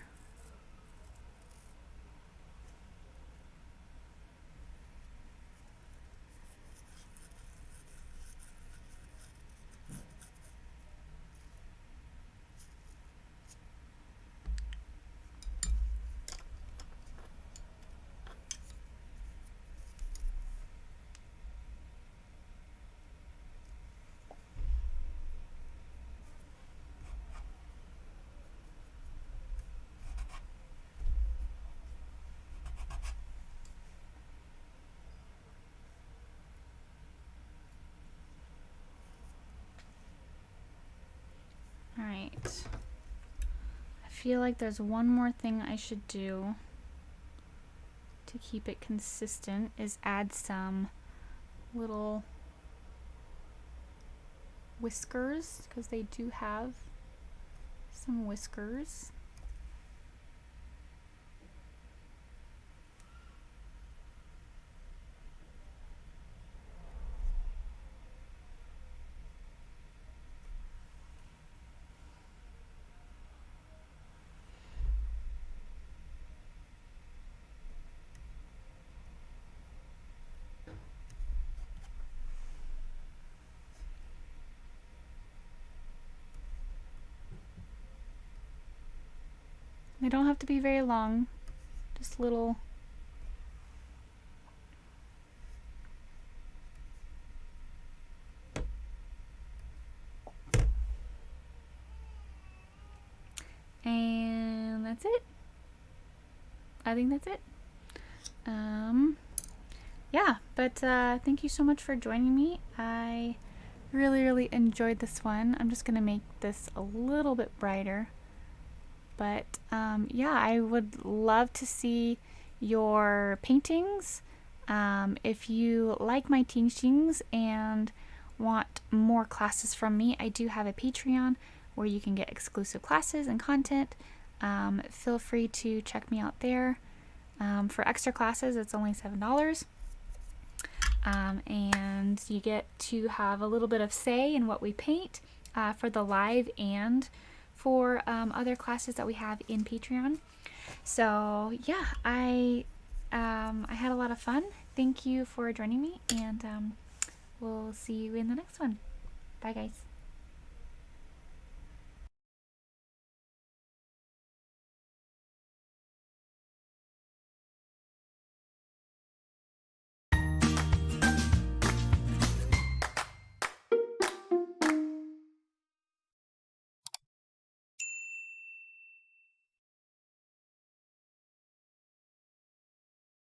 Alright. I feel like there's one more thing I should do to keep it consistent, is add some little whiskers, because they do have some whiskers. They don't have to be very long, just little. And that's it. I think that's it. Yeah, but thank you so much for joining me. I really enjoyed this one. I'm just gonna make this a little bit brighter. But yeah, I would love to see your paintings. If you like my teachings and want more classes from me, I do have a Patreon where you can get exclusive classes and content. Feel free to check me out there. For extra classes, it's only $7. And you get to have a little bit of say in what we paint for the live and for other classes that we have in Patreon. So yeah, I had a lot of fun. Thank you for joining me, and we'll see you in the next one. Bye guys.